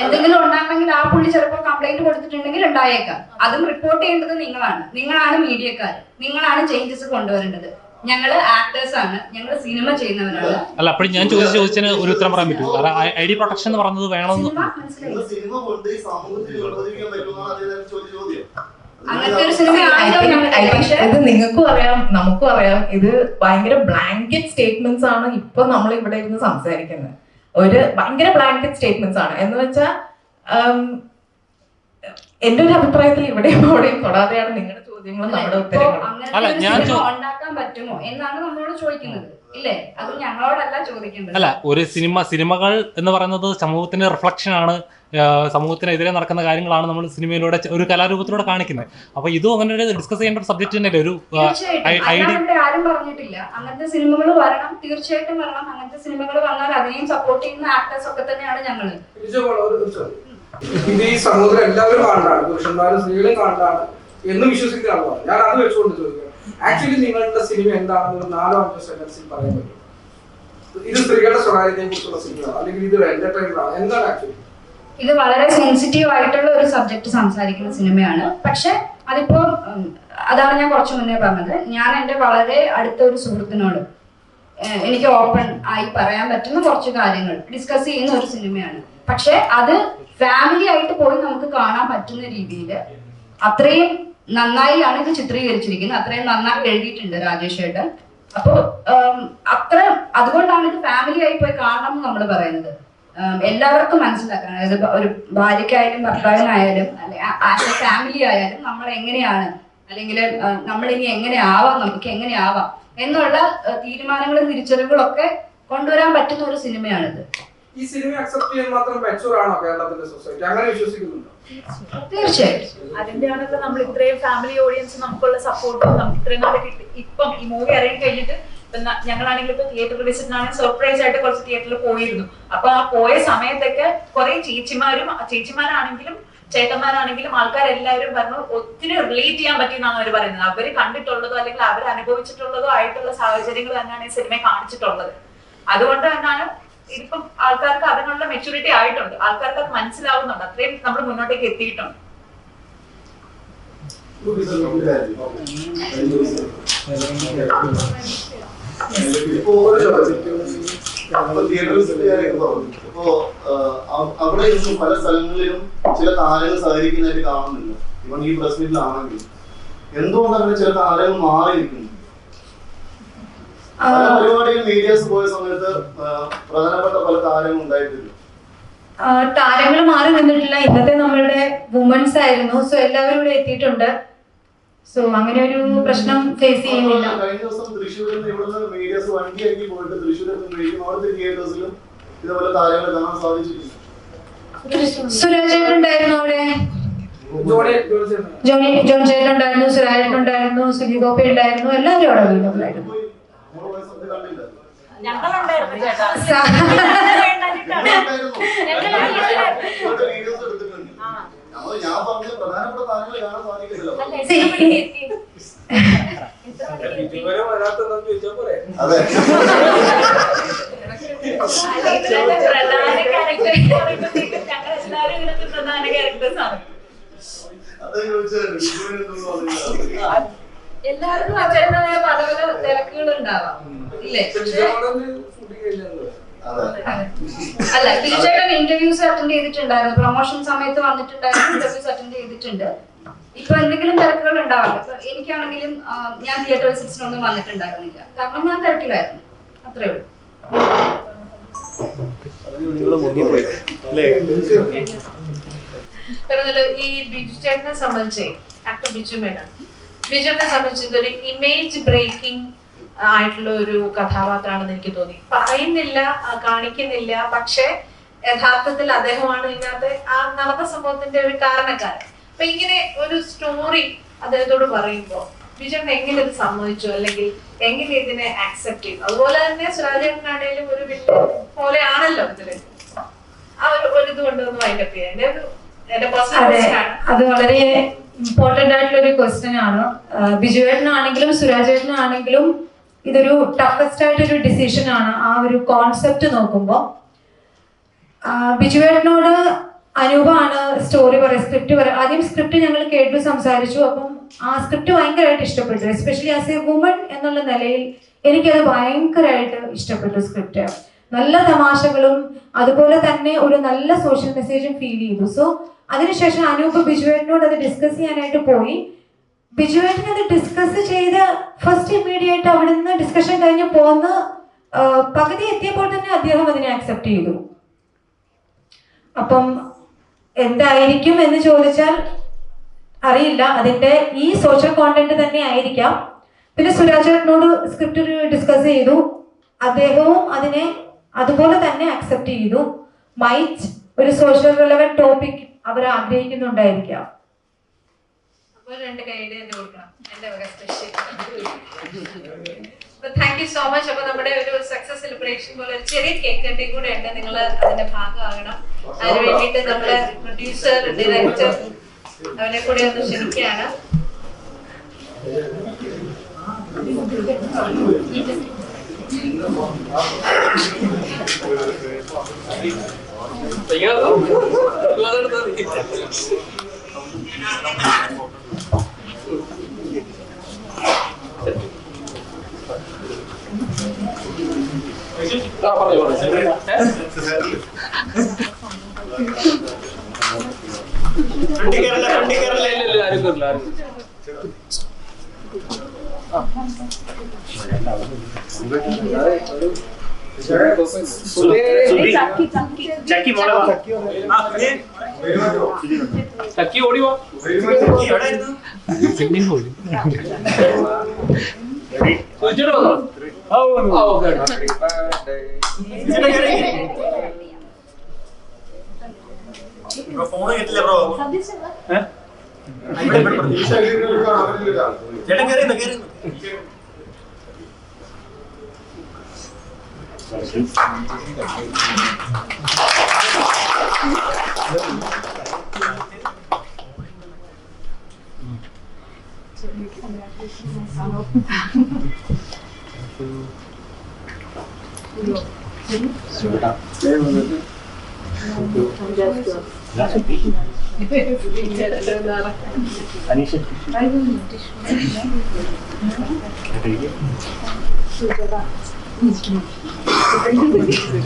എന്തെങ്കിലും ഉണ്ടാണെങ്കിൽ ആ പുള്ളി ചിലപ്പോൾ കംപ്ലൈന്റ് കൊടുത്തിട്ടുണ്ടെങ്കിൽ ഉണ്ടായേക്കാം. അതും റിപ്പോർട്ട് ചെയ്യേണ്ടത് നിങ്ങളാണ് മീഡിയക്കാർ, നിങ്ങളാണ് ചേഞ്ചസ് കൊണ്ടുവരേണ്ടത്. ഞങ്ങള് ആക്ടേഴ്സ് ആണ്, ഞങ്ങള് സിനിമ ചെയ്യുന്നവരാണ്. അല്ല, അപ്പോഴും ഞാൻ ചോദിച്ചതിന് ഒരു ഉത്തരം പറയാൻ പറ്റൂ. ID പ്രൊട്ടക്ഷൻ എന്ന് പറഞ്ഞത് വേണമെന്ന് ഇത് നിങ്ങൾക്കും അറിയാം, നമുക്കും അറിയാം. ഇത് ഭയങ്കര ബ്ലാങ്കറ്റ് സ്റ്റേറ്റ്മെന്റ്സ് ആണ് ഇപ്പൊ നമ്മൾ ഇവിടെ ഇരുന്ന് സംസാരിക്കുന്നത്. ഒരു ഭയങ്കര ബ്ലാങ്കറ്റ് സ്റ്റേറ്റ്മെന്റ്സ് ആണ്. എന്ന് വെച്ചാൽ എന്റെ ഒരു അഭിപ്രായത്തിൽ ഇവിടെയും അവിടെയും തൊടാതെയാണ് നിങ്ങളുടെ ചോദ്യങ്ങളും നമ്മുടെ ഉത്തരങ്ങളും. ഉണ്ടാക്കാൻ പറ്റുമോ എന്നാണ് നമ്മളോട് ചോദിക്കുന്നത്, ഇല്ലേ? അത് ഞങ്ങളോടല്ല ചോദിക്കേണ്ടത്. അല്ല, ഒരു സിനിമകൾ എന്ന് പറയുന്നത് സമൂഹത്തിന്റെ റിഫ്ലക്ഷൻ ആണ്, സമൂഹത്തിനെതിരെ നടക്കുന്ന കാര്യങ്ങളാണ് നമ്മൾ സിനിമയിലൂടെ ഒരു കലാരൂപത്തിലൂടെ കാണിക്കുന്നത്. അപ്പൊ ഇതും അങ്ങനെ ഡിസ്കസ് ചെയ്യേണ്ട ഒരു സബ്ജക്ട് തന്നെയല്ലേ? ഒരു ആരും പറഞ്ഞിട്ടില്ല അങ്ങനത്തെ സിനിമകൾ വരണം, തീർച്ചയായിട്ടും വരണം. അങ്ങനത്തെ സിനിമകൾ വന്നാൽ അതിനെയും സപ്പോർട്ട് ചെയ്യുന്ന ആക്ടേഴ്സ് ഒക്കെ തന്നെയാണ് ഞങ്ങള്. ഇത് ഈ സമൂഹത്തിൽ എല്ലാവരും കാണാണ്, പുരുഷന്മാരും സ്ത്രീകളും കാണാണ് എന്ന് വിശ്വസിക്കുകയാണ്. ഞാൻ അത് വെച്ചുകൊണ്ട് ചോദിക്കാം, ആക്ച്വലി നിങ്ങളുടെ സിനിമ എന്താണെന്ന് ഒരു 4-5 സെന്റൻസിൽ പറയാൻ പറ്റും? ഇത് സ്ത്രീകളുടെ സ്വകാര്യതയെ കുറിച്ചുള്ള സിനിമയാണ്, അല്ലെങ്കിൽ ഇത് എന്റർടൈൻമെന്റ് ആണ്, എന്താണ് ആക്ച്വലി? ഇത് വളരെ സെൻസിറ്റീവ് ആയിട്ടുള്ള ഒരു സബ്ജക്ട് സംസാരിക്കുന്ന സിനിമയാണ്. പക്ഷെ അതിപ്പോ അതാണ് ഞാൻ കുറച്ചു മുന്നേ പറഞ്ഞത്. ഞാൻ എൻ്റെ വളരെ അടുത്ത ഒരു സുഹൃത്തിനോട് എനിക്ക് ഓപ്പൺ ആയി പറയാൻ പറ്റുന്ന കുറച്ച് കാര്യങ്ങൾ ഡിസ്കസ് ചെയ്യുന്ന ഒരു സിനിമയാണ്. പക്ഷെ അത് ഫാമിലി ആയിട്ട് പോയി നമുക്ക് കാണാൻ പറ്റുന്ന രീതിയിൽ അത്രയും നന്നായിയാണ് ഇത് ചിത്രീകരിച്ചിരിക്കുന്നത്, അത്രയും നന്നായി എഴുതിയിട്ടുണ്ട് രാജേഷ് ഏട്ടൻ. അപ്പോൾ അത്ര അതുകൊണ്ടാണ് ഇത് ഫാമിലി ആയി പോയി കാണണം എന്ന് നമ്മൾ പറയുന്നത്. എല്ലാവർക്കും മനസ്സിലാക്കണം, അതായത് ഒരു ഭാര്യയ്ക്കായാലും ഭർത്താവിനായാലും ആസ് എ ഫാമിലി ആയാലും നമ്മൾ എങ്ങനെയാണ്, അല്ലെങ്കിൽ നമ്മൾ ഇനി എങ്ങനെ ആവാം, നമുക്ക് എങ്ങനെ ആവാം എന്നുള്ള തീരുമാനങ്ങളും തിരിച്ചറിവുകളും ഒക്കെ കൊണ്ടുവരാൻ പറ്റുന്ന ഒരു സിനിമയാണിത്. ഈ സിനിമ അക്സെപ്റ്റ് ചെയ്യാൻ മാത്രം മെച്ചൂർ ആണോ കേരളത്തിന്റെ സൊസൈറ്റി? അങ്ങനെ വിശ്വസിക്കുന്നുണ്ടോ? തീർച്ചയായും. അതിന്റെയാണല്ലോ നമ്മൾ ഇത്രയും ഫാമിലി ഓഡിയൻസ് നമുക്കുള്ള സപ്പോർട്ടും നമുക്ക് ഇത്രയും നാളെ കിട്ടി. ഇപ്പം ഈ മൂവി അറിയാൻ കഴിഞ്ഞിട്ട് ഞങ്ങളാണെങ്കിൽ ഇപ്പൊ തിയേറ്ററിൽ വിസിറ്റിനാണെങ്കിൽ സർപ്രൈസ് ആയിട്ട് കുറച്ച് തിയേറ്ററിൽ പോയിരുന്നു. അപ്പൊ ആ പോയ സമയത്തൊക്കെ കുറെ ചേച്ചിമാരാണെങ്കിലും ചേട്ടന്മാരാണെങ്കിലും ആൾക്കാരെല്ലാവരും പറഞ്ഞു ഒത്തിരി റിലേറ്റ് ചെയ്യാൻ പറ്റിയെന്നാണ് അവർ പറയുന്നത്. അവര് കണ്ടിട്ടുള്ളതോ അല്ലെങ്കിൽ അവർ അനുഭവിച്ചിട്ടുള്ളതോ ആയിട്ടുള്ള സാഹചര്യങ്ങൾ തന്നെയാണ് ഈ സിനിമ കാണിച്ചിട്ടുള്ളത്. അതുകൊണ്ട് തന്നെയാണ് ഇതിപ്പം ആൾക്കാർക്ക് അതിനുള്ള മെച്യൂരിറ്റി ആയിട്ടുണ്ട്, ആൾക്കാർക്ക് അത് മനസ്സിലാവുന്നുണ്ട്, അത്രയും നമ്മൾ മുന്നോട്ടേക്ക് എത്തിയിട്ടുണ്ട്. അവിടെ പല സ്ഥലങ്ങളിലും ചില താരങ്ങൾ സഹകരിക്കുന്നതായിട്ട് കാണുന്നില്ല. ഇവൻ ഈ പ്രസ് മീറ്റിലാണെങ്കിൽ എന്തുകൊണ്ടങ്ങനെ ചില താരങ്ങൾ മാറി നിൽക്കുന്നു? പല പരിപാടിയിൽ മീഡിയാസ് പോയ സമയത്ത് പ്രധാനപ്പെട്ട പല താരങ്ങൾ ഉണ്ടായിട്ടില്ല. താരങ്ങൾ മാറി നിന്നിട്ടില്ല. ഇന്നത്തെ നമ്മളുടെ വുമൻസ് ആയിരുന്നു. സോ എല്ലാവരും ഇവിടെ എത്തിയിട്ടുണ്ട്. സോ അങ്ങനെ ഒരു പ്രശ്നം ഫേസ് ചെയ്യുന്നില്ല. കഴിഞ്ഞ ദിവസം തൃശ്ശൂരിൽ നിന്ന് ഇവിടുന്ന് മീഡിയാസ് വണ്ടിയാക്കി പോയിട്ട് തൃശ്ശൂരിൽ അവിടുത്തെ തിയേറ്റേഴ്സിലും ഇതേപോലെ താരങ്ങളെ കാണാൻ സാധിച്ചിട്ടുണ്ട്. സുരാജ് ചേട്ടൻ ഉണ്ടായിരുന്നു അവിടെ, ജോൺ ചേട്ടൻ ഉണ്ടായിരുന്നു, സുരാജ് ചേട്ടൻ ഉണ്ടായിരുന്നു, സുജി ഗോപി ഉണ്ടായിരുന്നു, എല്ലാവരും അവിടെ അവൈലബിൾ ആയിരുന്നു. ഞാൻ പറഞ്ഞ പ്രധാനപ്പെട്ട താരങ്ങളെ കാണാൻ സാധിക്കില്ല. അതെ, എല്ലാവർക്കും അവരുടേതായ പല പല തിരക്കുകൾ ഉണ്ടാവാം ഇല്ലേ? അല്ല, തീർച്ചയായിട്ടും ഇന്റർവ്യൂസ് അറ്റൻഡ് ചെയ്തിട്ടുണ്ടായിരുന്നു, പ്രൊമോഷൻ സമയത്ത് വന്നിട്ടുണ്ടായിരുന്നു, ഇന്റർവ്യൂസ് അറ്റൻഡ് ചെയ്തിട്ടുണ്ട്. ഇപ്പൊ എന്തെങ്കിലും തിരക്കുകൾ ഉണ്ടാവില്ല. എനിക്കാണെങ്കിലും ഞാൻ തിയേറ്റർ വിസിറ്റ്സിനൊന്നും വന്നിട്ടുണ്ടായിരുന്നില്ല, കാരണം ഞാൻ തിരക്കിലായിരുന്നു, അത്രേ ഉള്ളൂ. ഈ ബിജു ചേട്ടനെ സംബന്ധിച്ച്, ആക്ടർ ബിജുവിനെ സംബന്ധിച്ച് ഇതൊരു ഇമേജ് ബ്രേക്കിംഗ് ആയിട്ടുള്ള ഒരു കഥാപാത്രമാണെന്ന് എനിക്ക് തോന്നി. പറയുന്നില്ല, കാണിക്കുന്നില്ല, പക്ഷെ യഥാർത്ഥത്തിൽ അദ്ദേഹമാണ് ഇതിനകത്ത് ആ നടന്ന സംഭവത്തിന്റെ ഒരു കാരണക്കാരൻ. അപ്പൊ ഇങ്ങനെ ഒരു സ്റ്റോറി അദ്ദേഹത്തോട് പറയുമ്പോ ബിജുവിന് എങ്ങനെ ഇത് സമ്മതിച്ചു, അല്ലെങ്കിൽ എങ്ങനെ ഇതിനെ ആക്സെപ്റ്റ് ചെയ്തു? അതുപോലെ തന്നെ സുരാജേട്ടനാണേലും ഒരു വലിയ പോലെയാണല്ലോ ഇതില്. ആ ഒരു ഇത് കൊണ്ടൊന്ന് വൈൻഡപ്പ് ചെയ്യാം. എന്റെ പേഴ്സണൽ ക്വസ്റ്റ്യൻ ആണ്. അത് വളരെ ഇമ്പോർട്ടന്റ് ആയിട്ടുള്ള ഒരു ക്വസ്റ്റ്യൻ ആണ്. ബിജുവേട്ടനാണെങ്കിലും സുരാജേട്ടനാണെങ്കിലും ഇതൊരു ടഫസ്റ്റ് ആയിട്ടൊരു ഡിസിഷൻ ആണ്. ആ ഒരു കോൺസെപ്റ്റ് നോക്കുമ്പോൾ ബിജുവേട്ടനോട് അനൂപാണ് സ്റ്റോറി സ്ക്രിപ്റ്റ് ആദ്യം സ്ക്രിപ്റ്റ് ഞങ്ങൾ കേട്ടു, സംസാരിച്ചു. അപ്പം ആ സ്ക്രിപ്റ്റ് ഭയങ്കരമായിട്ട് ഇഷ്ടപ്പെട്ടു. എസ്പെഷ്യലി ആസ് എ വുമൺ എന്നുള്ള നിലയിൽ എനിക്കത് ഭയങ്കരമായിട്ട് ഇഷ്ടപ്പെട്ടു. സ്ക്രിപ്റ്റ് നല്ല തമാശകളും അതുപോലെ തന്നെ ഒരു നല്ല സോഷ്യൽ മെസ്സേജും ഫീൽ ചെയ്തു. സോ അതിനുശേഷം അനൂപ് ബിജുവേട്ടനോട് അത് ഡിസ്കസ് ചെയ്യാനായിട്ട് പോയി. ബിജുവേട്ടൻ അത് ഡിസ്കസ് ചെയ്ത് ഫസ്റ്റ് ഇമ്മീഡിയറ്റ് അവിടെ നിന്ന് ഡിസ്കഷൻ കഴിഞ്ഞ് പോന്ന് പകുതി എത്തിയപ്പോൾ തന്നെ അദ്ദേഹം അതിനെ അക്സെപ്റ്റ് ചെയ്തു. അപ്പം എന്തായിരിക്കും എന്ന് ചോദിച്ചാൽ അറിയില്ല. അതിന്റെ ഈ സോഷ്യൽ കോണ്ടന്റ് തന്നെ ആയിരിക്കാം. പിന്നെ സുരാജേട്ടനോട് സ്ക്രിപ്റ്റ് ഡിസ്കസ് ചെയ്തു, അദ്ദേഹവും അതിനെ അതുപോലെ തന്നെ അക്സെപ്റ്റ് ചെയ്തു. മൈറ്റ് ഒരു സോഷ്യൽ റെലവന്റ് ടോപ്പിക് അവർ ആഗ്രഹിക്കുന്നുണ്ടായിരിക്കാം. അപ്പോൾ 2 കൈയ്യടി തന്നെ കൊടുക്കണം, എന്റെ വക special. Thank you so much. അപ്പൊ നമ്മുടെ ഒരു സക്സസ് സെലിബ്രേഷൻ പോലെ ഒരു ചെറിയ കേക്ക് കട്ടിങ് കൂടെ ഉണ്ട്. നിങ്ങൾ അതിന്റെ ഭാഗമാകണം. അതിന് വേണ്ടിയിട്ട് നമ്മുടെ പ്രൊഡ്യൂസർ, ഡയറക്ടർ അവരെ കൂടെ ഒന്ന് ക്ഷണിക്കുകയാണ്. പറഞ്ഞു ചക്കി ഓടിവോ ഫോണ് കിട്ടില്ല ബ്രോ. ചേട്ടൻ കയറി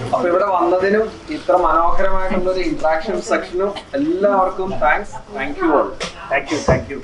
അപ്പൊ ഇവിടെ വന്നതിനും ഇത്ര മനോഹരമായിട്ടുള്ള ഒരു ഇന്ററാക്ഷൻ സെക്ഷനും എല്ലാവർക്കും thanks. Thank you all. Thank you.